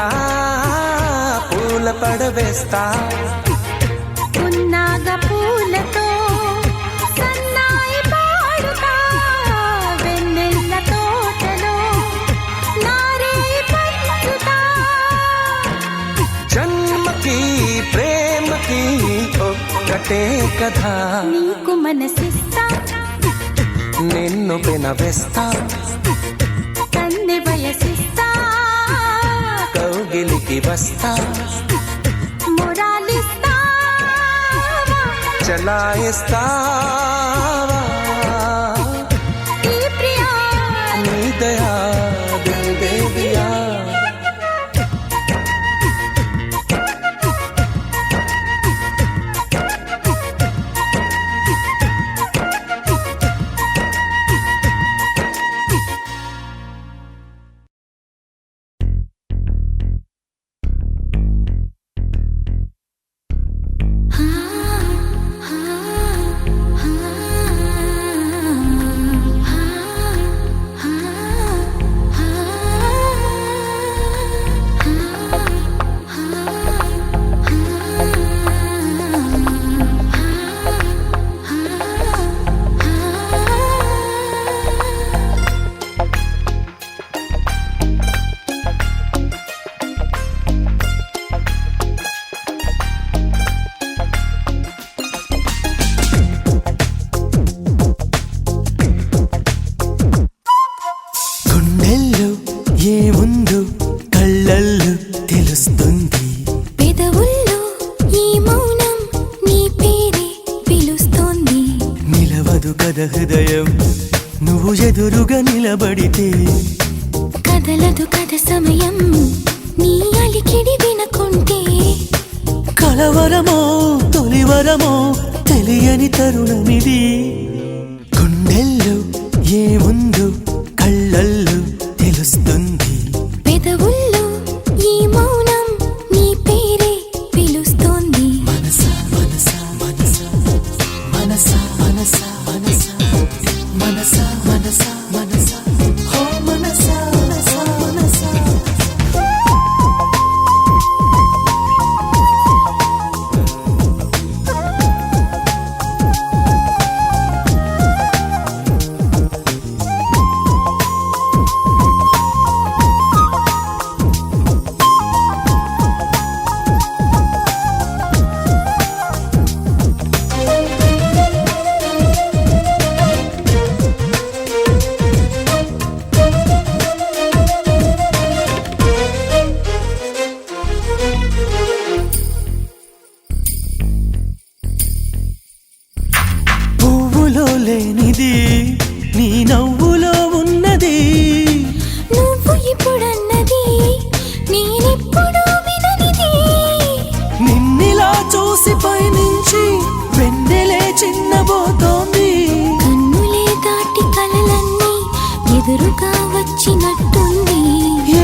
పూల పడవేస్తా పున్నాగ పూలతో సన్నాయి పాడుతా వెన్నెల్ల తోటలో నారే పంచుతా జన్మకి ప్రేమకి ఒక్కటే కథ నీకు మనసిస్తా నిన్ను వినవేస్తా కన్నె వయసిస్తా కౌగిలికి వస్తా మురాలిస్తా చలాయిస్తావా ఈ ప్రియా నీ దయా దిల్ దే దియా గుండెల్లో ఏముందో కళ్ళల్లో తెలుస్తుంది పెదవుల్లో ఈ మౌనం నీ పేరే పిలుస్తోంది నిలవదు కథ హృదయం నువ్వు ఎదురుగా నిలబడితే కదలదు కథ సమయం నీ అలికిడి వినకుంటే కలవరమో తొలివరమో తెలియని తరుణమిది గుండెల్లో ఏముందో కళ్ళల్లో తెలుస్తుంది పెదవుల్లో ఈ మౌనం నీ పేరే పిలుస్తోంది మనసా మనసా మనసా మనసా మనసా మనసా మనసా మనసా మనసా ఓ మనసా మనసా మనసా పువ్వులో లేనిది నీ నవ్వులో ఉన్నది నువ్వు ఇప్పుడన్నది నేనెప్పుడు విననిది నిన్నిలా చూసి పైనుంచి వెన్నెలే చిన్నబోతోంది కన్నులే దాటి కలలన్నీ ఎదురుగా వచ్చినట్టుంది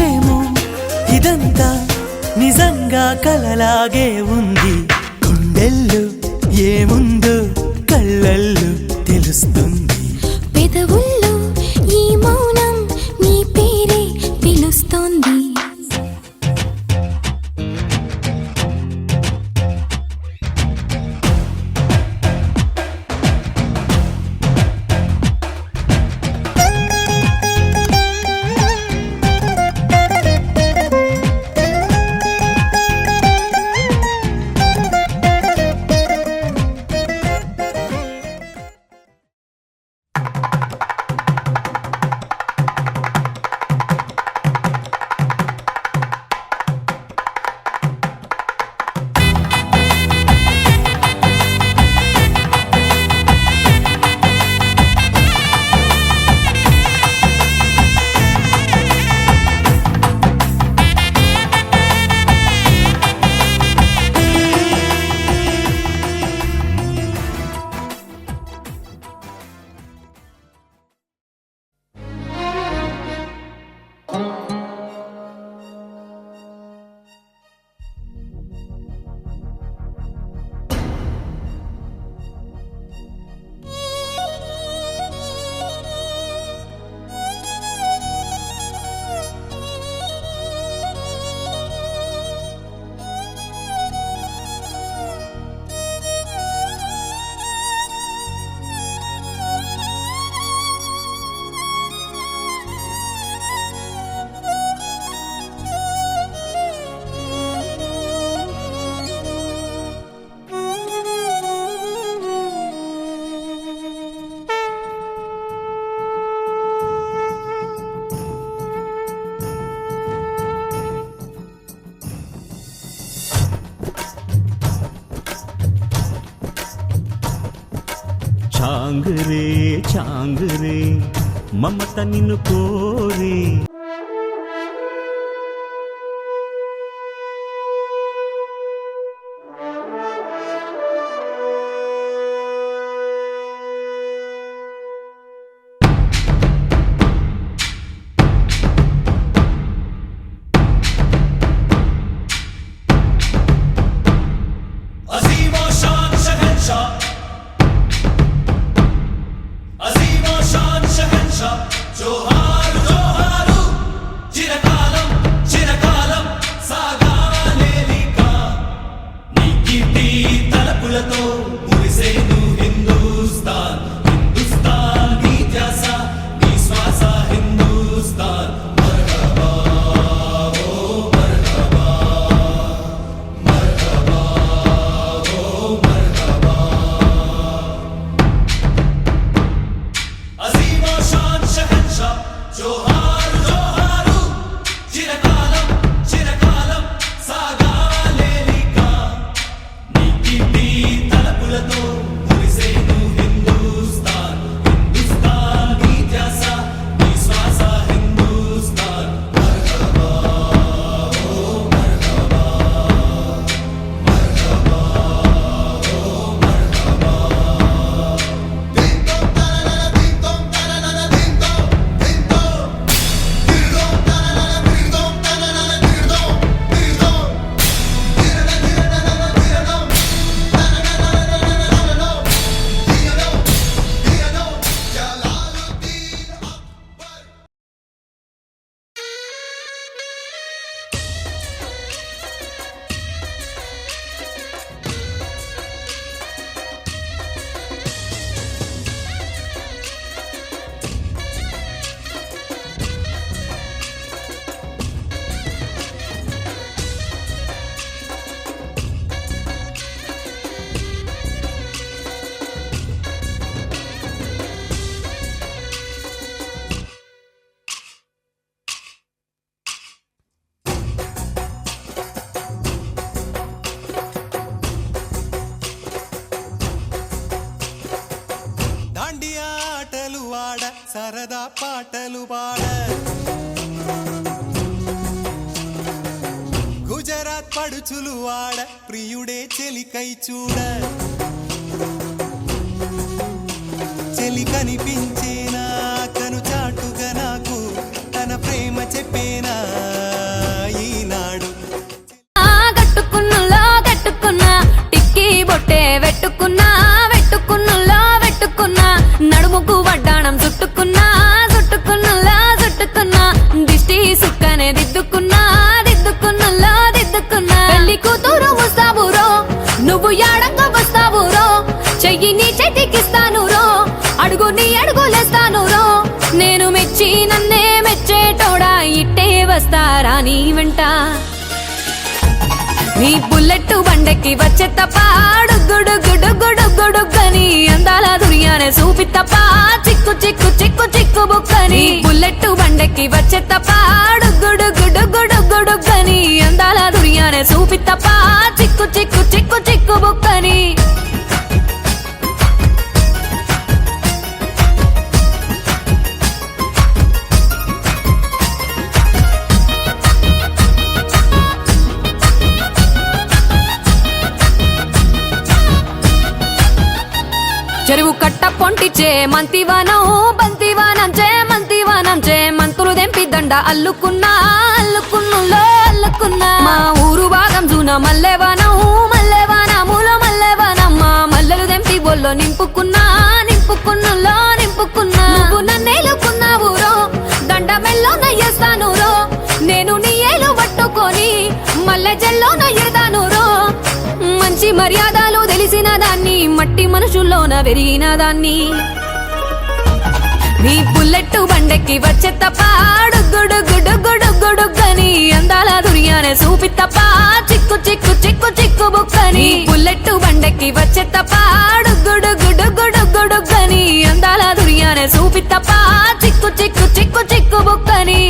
ఏమో ఇదంతా నిజంగా కలలాగే ఉంది గుండెల్లో ఏముందో కళ్ళల్లో తెలుస్తుంది పెదవుల్లో ఈ మౌనం నీ పేరే పిలుస్తోంది ఛాంగురే ఛాంగురే మమత నిన్ను కోరే సరదా పాటలు పాడ గుజరాత్ పడుచులు వాడ ప్రియుడే చెలికై చూడ చెలి కనిపించేనా కను చాటుగా నాకు తన ప్రేమ చెప్పేనా ఈనాడు గట్టుకున్నులో గట్టుకున్నా టిక్కీ బొట్టే వెట్టుకున్నా వెట్టుకున్నులో వెట్టుకున్నా నడుముకు వడ్డాణం చుట్టుకున్నా చుట్టుకున్నులో చుట్టుకున్నా దిష్టి సుక్కనే దిద్దుకున్నా దిద్దుకున్నులో దిద్దుకున్నా పెళ్లి కూతురు వస్తావురో నువ్వు యాడంగా వస్తావురో చెయ్యి నీ చేతికిస్తాను రో అడుగు నీ అడుగులేస్తాను రో నేను మెచ్చి నన్నే మెచ్చేటోడా ఇట్టే వస్తారా నీ వెంట నీ బుల్లెట్ బండెక్కి వచ్చే తప్ప గుడుగుడుగుడుగుడుగుడుగని అందాల దునియానే చూపి తప్ప చిక్కు చిక్కు చిక్కు చిక్కు బుక్కని బుల్లెట్ బండెక్కి వచ్చే తప్ప గుడుగుడుగుడుగుడుగని అందాల దునియానే చూపి తప్ప చిక్కు చిక్కు చిక్కు చిక్కు బుక్కని చెరువు కట్ట పొంటిచే మంతివానం బంతివానం చే మంతివానం చే మంతులు దెంపి దండ అల్లుకున్నా అల్లుకున్నులో అల్లుకున్నా మా ఊరు భాగం జూన మల్లెవానం మల్లెవానములో మల్లెవానం మా మల్లెలు దెంపి బొల్లో నింపుకున్నా నింపుకున్నులో నింపుకున్నా నువ్వు నన్నేలుకున్నావు రో దండ మెల్లో నయ్యేస్తాను రో నేను నీ ఏలు పట్టుకొని మల్లె జల్లో నయ్యేదాను రో మంచి మర్యాదలు తెలిసిన దాన్ని మట్టి మనుషుల్లోన పెరిగిన దాన్ని నీ బుల్లెట్ బండెక్కి వచ్చే తప్ప గుడుగుడుగుడుగుడుగని అందాల దునియానే చూపి తప్ప చిక్కు చిక్కు చిక్కు చిక్కు బుక్కని బుల్లెట్ బండెక్కి వచ్చే తప్ప గుడుగుడుగుడుగుడుగని అందాల దునియానే చూపి తప్ప చిక్కు చిక్కు చిక్కు చిక్కు బుక్కని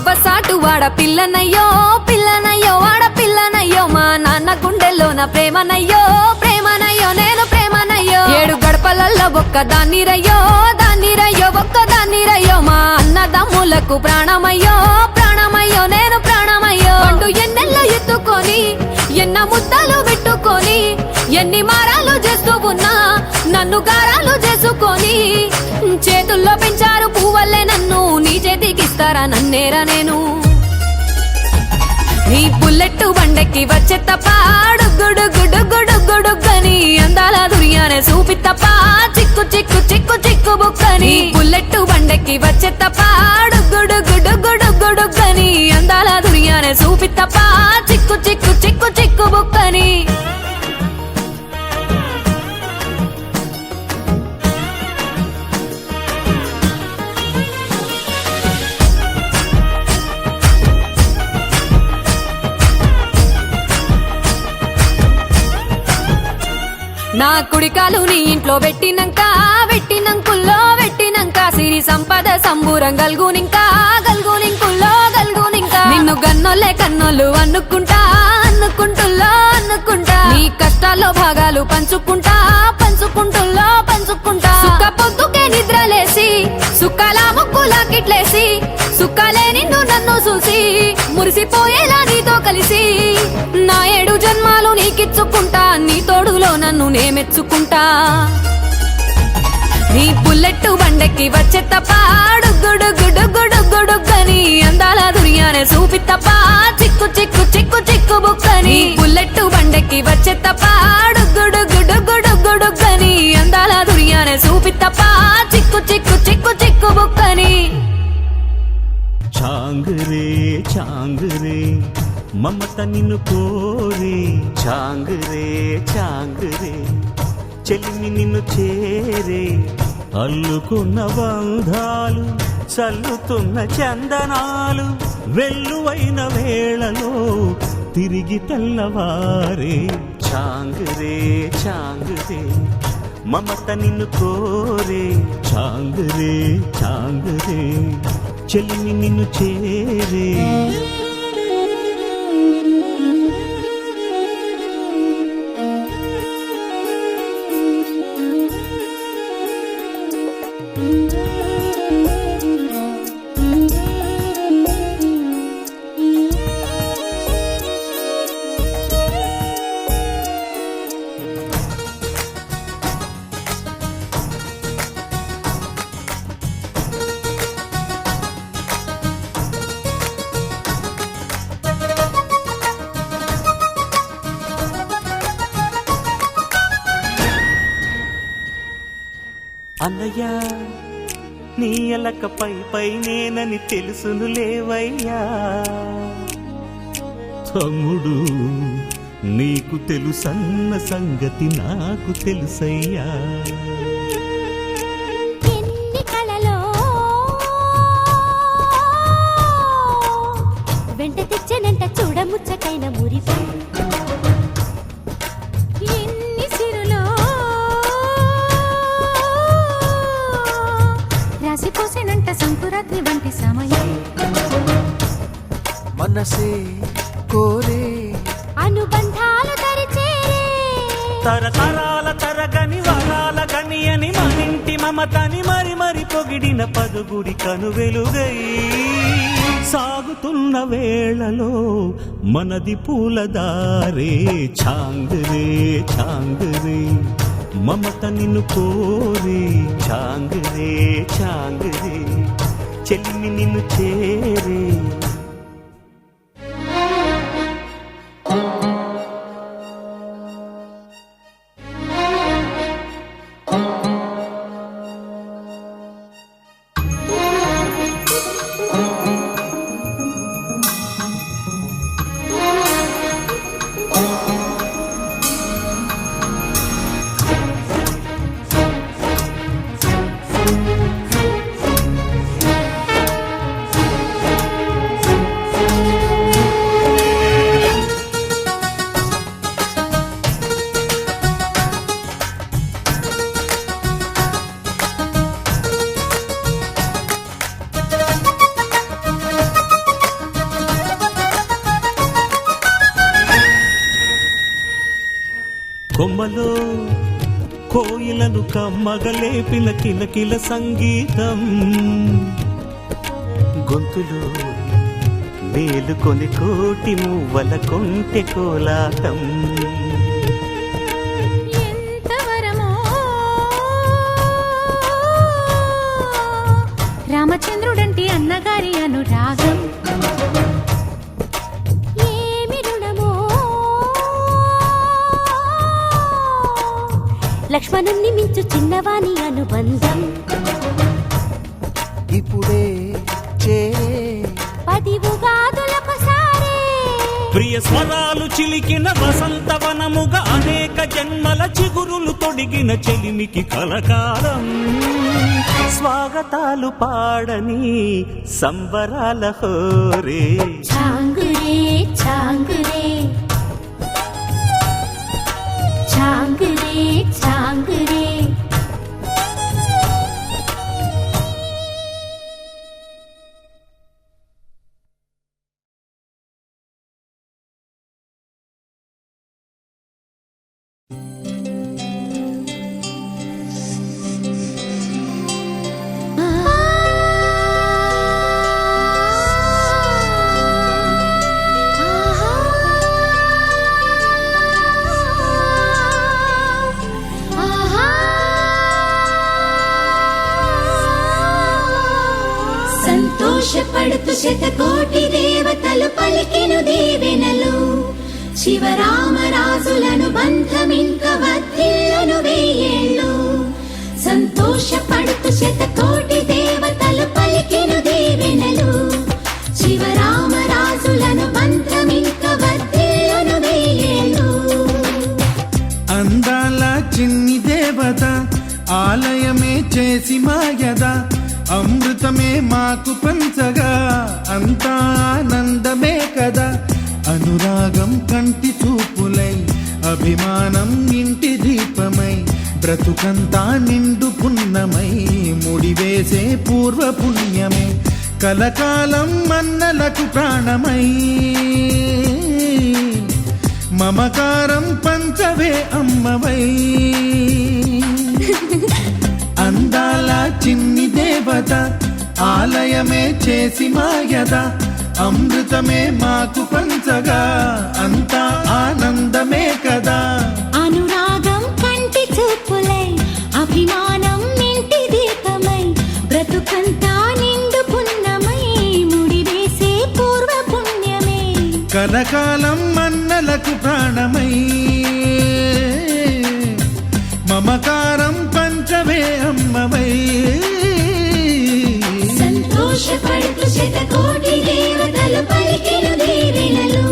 బొబ్బసాటు వాడ పిల్లనయ్యో పిల్లనయ్యో వాడ పిల్లనయ్యో మా నాన్న గుండెల్లో నా ప్రేమనయ్యో ప్రేమనయ్యో నేను ప్రేమనయ్యో 7 గడపలల్లో ఒక్క దాన్నిరయ్యో దాన్నిరయ్యో ఒక్క దాన్నిరయ్యో మా అన్నదమ్ములకు ప్రాణమయ్యో ప్రాణమయ్యో నేను ప్రాణమయ్యో అంటూ ఎన్నెల్లో ఎత్తుకొని ఎన్న ముద్దలు పెట్టుకొని ఎన్ని మారాలు చేస్తూ ఉన్నా నన్ను గారాలు చేసుకొని చేతుల్లో పెంచారు పువ్వల్లే నన్ను నీ చేతికిస్తారా నన్నేరా నేను నీ బుల్లెట్టు బండెక్కి వచ్చే తప్ప గుడుగుడుగుడుగుడుగుడుగని అందాల దుర్యానే చూపి తప్ప చిక్కు చిక్కు చిక్కు చిక్కు బుక్కని బుల్లెట్టు బండెక్కి వచ్చే తప్ప గుడుగుడుగుడుగుడుగని అందాల దుర్యానే చూపి తప్ప చిక్కు చిక్కు చిక్కు చిక్కు బుక్కని నా కుడికాలు నీ ఇంట్లో పెట్టినంకుల్లో పెట్టినంక సిరి సంపద సంబూరం గల్గునింకా గల్గునింకుల్లో గల్గునింకా నిన్ను గన్నోళ్ళే కన్నోళ్ళు అనుకుంటా అనుకుంటుల్లో అనుకుంటా నీ కష్టాల్లో భాగాలు పంచుకుంటా పంచుకుంటుల్లో పంచుకుంటా సుఖ పొద్దుకే నిద్రలేసి సుఖాల ముక్కులా కిట్లేసి సుఖాలే నిన్ను నన్ను చూసి మురిసిపోయేలా నీతో కలిసి నా 7 జన్మాలు నీకిచ్చుకుంటా నీ తోడులో నన్ను నేమెచ్చుకుంటా నీ బుల్లెట్టు బండెక్కి వచ్చే తప్ప గుడుగుడుగుడుగుడుగని అందాల దుర్యానే చూపి తప్ప చిక్కు చిక్కు చిక్కు చిక్కు బుక్కని బుల్లెట్టు బండెక్కి వచ్చే తప్ప గుడుగుడుగుడుగుడుగని అందాల దుర్యానే చూపి తప్ప చిక్కు చిక్కు చిక్కు చిక్కు బుక్కని చాంగురే చాంగురే మమత నిన్ను కోరే చాంగురే చాంగురే చెలిమి నిన్ను చేరే అల్లుకున్న బంధాలు చల్లుతున్న చందనాలు వెల్లువైన వేళలో తిరిగి తెల్లవారే చాంగురే చాంగురే మమత నిన్ను కోరే చాంగురే చాంగురే చెలిమి నిన్ను చేరే అన్నయ్య నీ ఎలక పై నేనని తెలుసును లేవయ్యా తమ్ముడు నీకు తెలుసన్న సంగతి నాకు తెలుసయ్యా ఎన్ని కలలో వెంట తెచ్చనంట చూడముచ్చటైన మురిపై ఎన్ని సిరులో రాసిపోసేనంట సంకురాత్రి వంటి సమయం మనసే కోరే అనుబంధాలు తరిచేరే తరతరాల తరగని వరాల గని అని మనింటి మమతని మరి మరి పొగిడిన పదుగుడి కను వెలుగై సాగుతున్న వేళలో మనది పూలదారే చాంగురే చాంగురే మమత నిన్ను కోరే చాంగురే చాంగురే చెలిమి నిన్ను చేరే కొమ్మలో కోయిలను కమ్మగలేపిన కిలకిల సంగీతం, గొంతులో మేలుకొని కోటి మువ్వల కొంటె కోలాటం. ఎంతవరమో రామచంద్రుడంటి అన్నగారి అనురాగం, ఏమి రుణమో లక్ష్మణుణ్ణి మించు చిన్నవాణి అనుబంధం. ఇప్పుడే చే 10 ఉగాదులొకసారే ప్రియ స్వరాలు చిలికిన వసంతవనముగా అనేక జన్మల చిగురులు తొడిగిన చెలిమికి కలకాలం. స్వాగతాలు పాడని సంబరాల హోరే, చాంగురే చాంగురే చాంగురే చాంగురే. సంతోషపడుతు శతకోటి దేవతలు పలికెను దీవెనలు, శివరామరాజులను బంధమింక వర్ధిల్లును వెయ్యేళ్ళు. సంతోషపడుతు శతకోటి దేవతలు పలికెను దీవెనలు, శివరామరాజులను బంధమింక వర్ధిల్లును వెయ్యేళ్ళు. అందాల చిన్ని దేవత ఆలయమే చేసి మాయద, అమృతమే మాకు పంచగా అంతా ఆనందమే కదా. అనురాగం కంటి చూపులై, అభిమానం ఇంటి దీపమై, బ్రతుకంతా నిండు పున్నమై, ముడివేసే పూర్వ పుణ్యమే కలకాలం మన్నలకు ప్రాణమై. మమకారం పంచవే అమ్మవై. అందాల చిన్ని దేవత ఆలయమే చేసి మాయద, అమృతమే మాకు పంచగా అంతా ఆనందమే కదా. అనురాగం కంటి చూపులై, అభిమానం ఇంటి దీపమై, బ్రతుకంతా నిండు పున్నమై, ముడివేసే పూర్వ పుణ్యమే కలకాలం మన్నలకు ప్రాణమై. మమకారం పంచవే అమ్మవై. సంతోషపడుతు శతకోటి దేవతలు పలికెను దీవెనలు,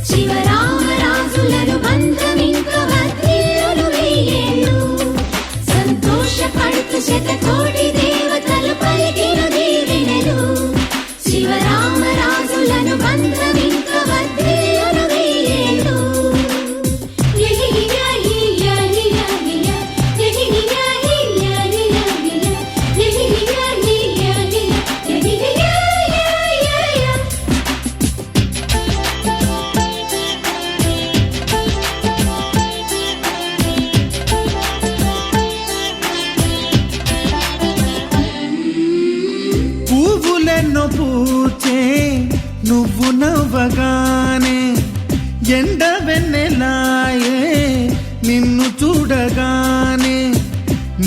శివరామరాజులను బంధమింక వర్ధిల్లును వెయ్యేళ్ళు. సంతోషపడుతు శతకోటి దేవతలు పలికెను దీవెనలు, శివరామరాజులను బంధమింక వర్ధిల్లును వెయ్యేళ్ళు. పువ్వులెన్నో పూచే నువ్వు నవ్వగానే, ఎండ వెన్నెలాయే నిన్ను చూడగానే,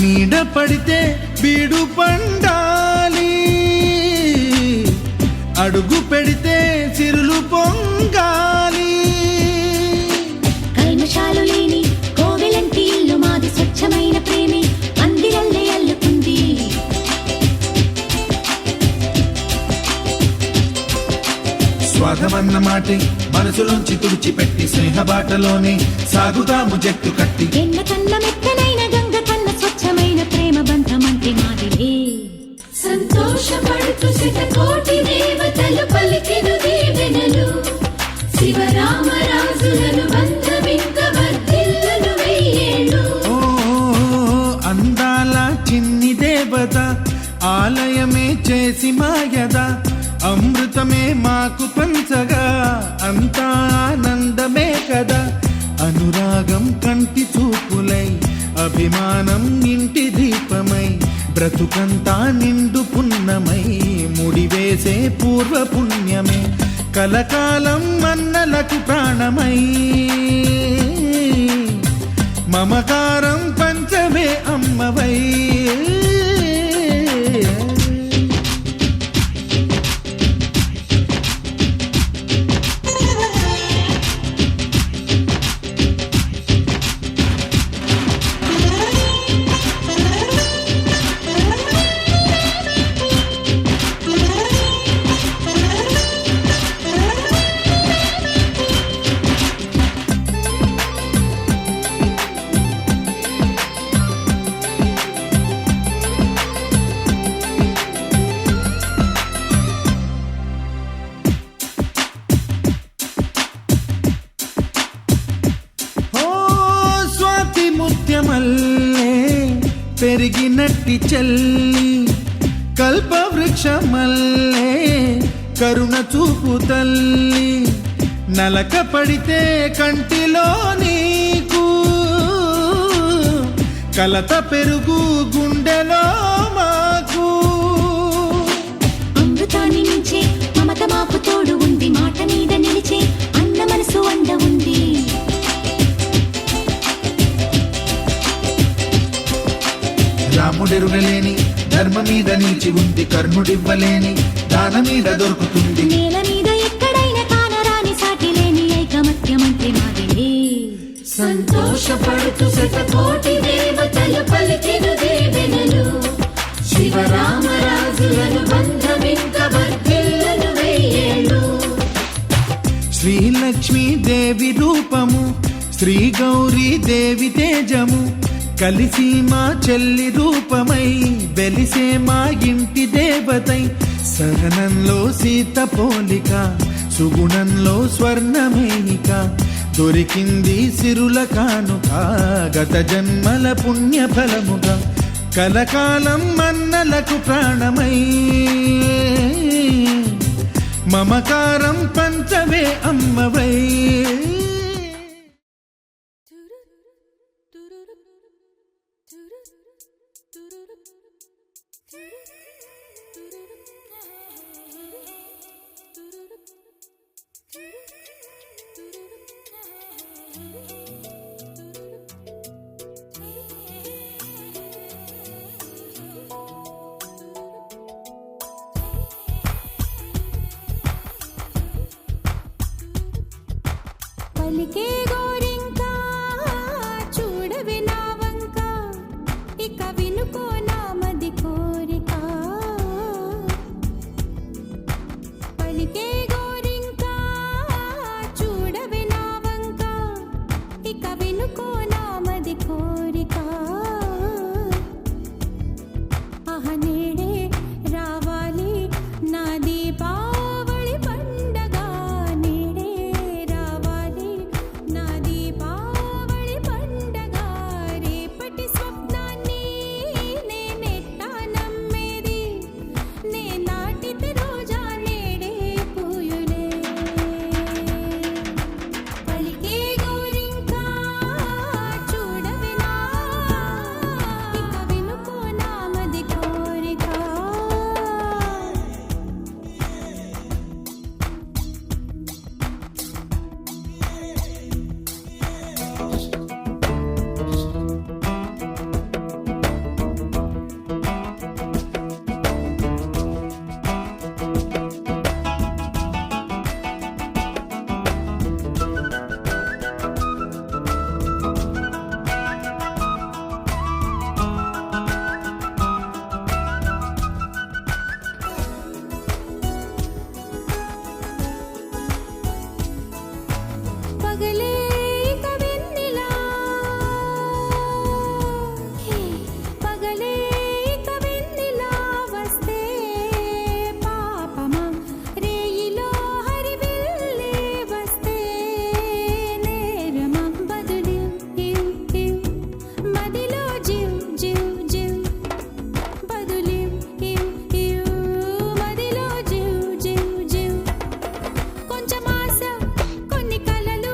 నీడ పడితే బీడు పండాలి, అడుగు పెడితే సిరులు పొంగాలి. కల్మషాలు లేని కోవెలంటి ఇల్లు మాది, స్వచ్ఛమైన ప్రేమి అందిరల్లే అల్లుకుంది. స్వాగమన్న మాటే మనసులోంచి తుడిచిపెట్టి, స్నేహబాటలోనే సాగుతాము జట్టు కట్టి. ఎన్న కన్న మెత్తనైన గంగ కన్న స్వచ్ఛమైన ప్రేమ బంధమంటి మాదిలే. సంతోషపడుతు శతకోటి దేవతలు పలికెను దీవెనలు, శివరామరాజులను బంధమింక వర్ధిల్లును వెయ్యేళ్ళు. ఓ అందాల చిన్ని దేవత ఆలయమే చేసి మాయద, అమృతమే మాకు పంచగా అంతా ఆనందమే కదా. అనురాగం కంటి బ్రతుకంతా నిండు పున్నమై ముడివేసే పూర్వ పుణ్యమే కలకాలం మన్నలకు ప్రాణమై మమకారం పంచమే అమ్మవై పెరిగినట్టి చెల్లి కల్పవృక్షమల్లే కరుణ చూపు తల్లి నలక పడితే కంటిలో నీకు కలత పెరుగు గుండెలో మాకు అమృతాన్ని మించే మమత మాకు తోడు ఉంది మాట మీద నిలిచే అన్న మనసు అండ ఉంది రాముడెరుగలేని ధర్మ మీద నిలిచి ఉంది కర్ణుడివ్వలేని దాన మీద దొరుకుతుంది నేల మీద ఎక్కడైనా కానరాని సాటి లేని ఐకమత్యమంటే మాదిలే సంతోషపడుతూ శతకోటి దేవతలు పలికిన దీవెనలు శివరామరాజులను బంధమింక వర్ధిల్లును వెయ్యేళ్ళు శ్రీలక్ష్మీ దేవి రూపము శ్రీ గౌరీ దేవి తేజము కలిసి మా చెల్లి రూపమై వెలిసే మా ఇంటి దేవతై సహనంలో సీత పోలిక సుగుణంలో స్వర్ణమేనిక దొరికింది సిరుల కానుక గత జన్మల పుణ్య ఫలముగా కలకాలం మన్నలకు ప్రాణమై మమకారం పంచవే అమ్మవై పలికే గోరింకా చూడవే నా వంక ఇక వినుకో నా మది కోరిక పలికే గోరింకా చూడవే నా వంక ఇక వినుకో నా మది కోరిక ఆహ నేడే రావాలి నా దీపావళి పండగ నేడే రావాలి నా దీపావళి పండగ రేపటి స్వప్నాన్ని నేనెట్టా నమ్మేది నే నాటితే రోజా నేడే పూయులే పలికే గోరింకా చూడవే నా ఇక వినుకో నా మది కోరిక పగలే ఇక వెన్నెలా పగలే ఇక వెన్నెలా వస్తే పాపమా రేయిలో హరివిల్లే వస్తే నేరమా బదులు మదిలో జివ్ జివ్ జివ్ బదులు మదిలో జివ్ జివ్ జివ్ కొంచెం ఆశ కొన్ని కలలు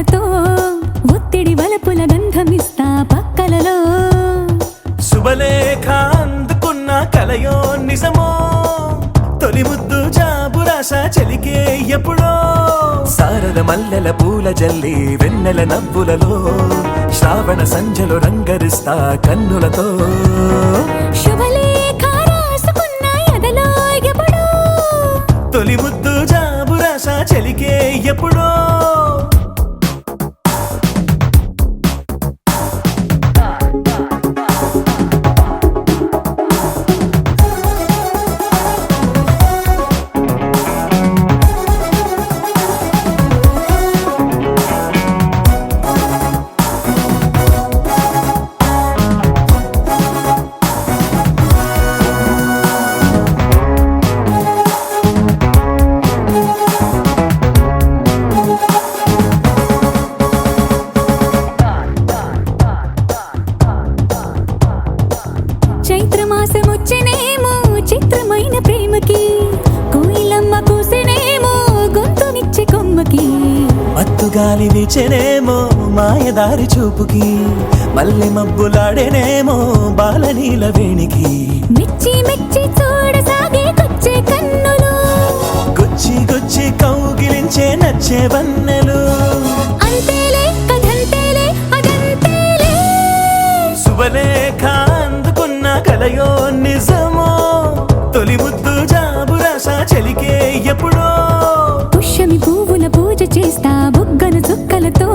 చుక్కలతో ఒత్తిడి వలపుల గంధమిస్తా పక్కలలో శుభలేఖ అందుకున్న కలయో నిజమో తొలి ముద్దు జాబురాశ చెలికే ఎప్పుడో సారద మల్లెల పూల జల్లి వెన్నెల నవ్వులలో శ్రావణ సంధ్యలో రంగరిస్తా కన్నులతో శుభలేఖ రాసుకున్న ఎదలో ఎప్పుడో తొలి ముద్దు జాబురాశ చెలికే ఎప్పుడో చైత్రమాసమొచ్చెనేమో చిత్రమైన ప్రేమకి కోయిలమ్మ కూసెనేమో గొంతునిచ్చే కొమ్మకి మత్తుగాలి వీచెనేమో మాయదారి చూపుకి మల్లె మబ్బులాడేనేమో బాలనీల వేణికి మెచ్చి మెచ్చి చూడసాగే కొచ్చే కన్నులు గుచ్చి గుచ్చి కౌగిలించే నచ్చే వన్నెలు అంతేలే కథంతేలే అదంతేలే శుభలేఖ అందుకున్న కలయో నిజమో తొలి ముద్దు జాబురాశ చెలికే ఎప్పుడో పుష్యమి పువ్వుల పూజ చేస్తా బొగ్గను చుక్కలతో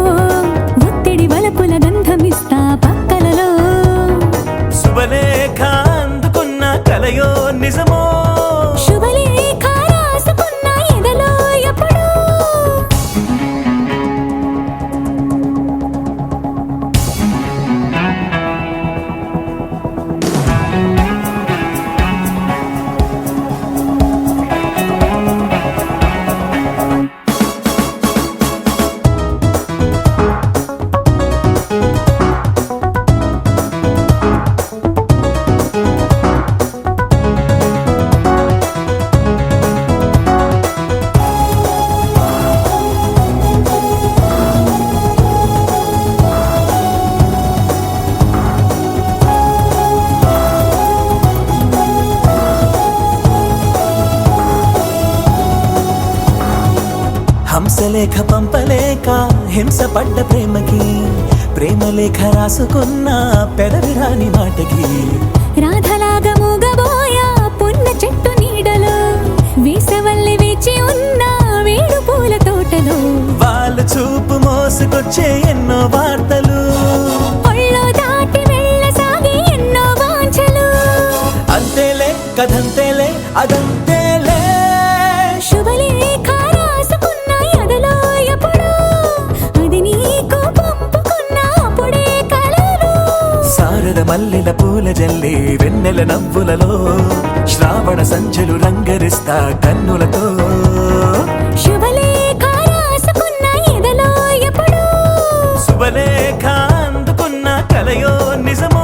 ఒత్తిడి వలపుల గంధమిస్తా పక్కలలో శుభలేఖ అందుకున్న కలయో నిజమో శుభలేఖ రాసుకున్న ఎదలో ఎప్పుడో హంసలేఖ పంపలేక హింస పడ్డ ప్రేమకి ప్రేమలేఖ రాసుకున్న పెదవి రాని మాటకి రాధలాగా మూగబోయా పున్న చెట్టు నీడలో వేసవల్లి వేచి ఉన్న వేడు పూల తోటలో వాళ్ళు చూపు మోసుకొచ్చే ఎన్నో వార్తలు ఒళ్ళో దాటి వెళ్ళసాగి ఎన్నో వాంఛలు అంతేలే కథంతేలే అదంతేలే శుభలేఖ రాసుకున్న ఎదలో ఎప్పుడో అది నీకు పంపుకున్న అప్పుడే కలలు సారద మల్లెల పూల జల్లి వెన్నెల నవ్వులలో శ్రావణ సంధ్యలు రంగరిస్తా కన్నులతో శుభలేఖ రాసుకున్న ఎదలో ఎప్పుడో శుభలేఖ అందుకున్న కలయో నిజమో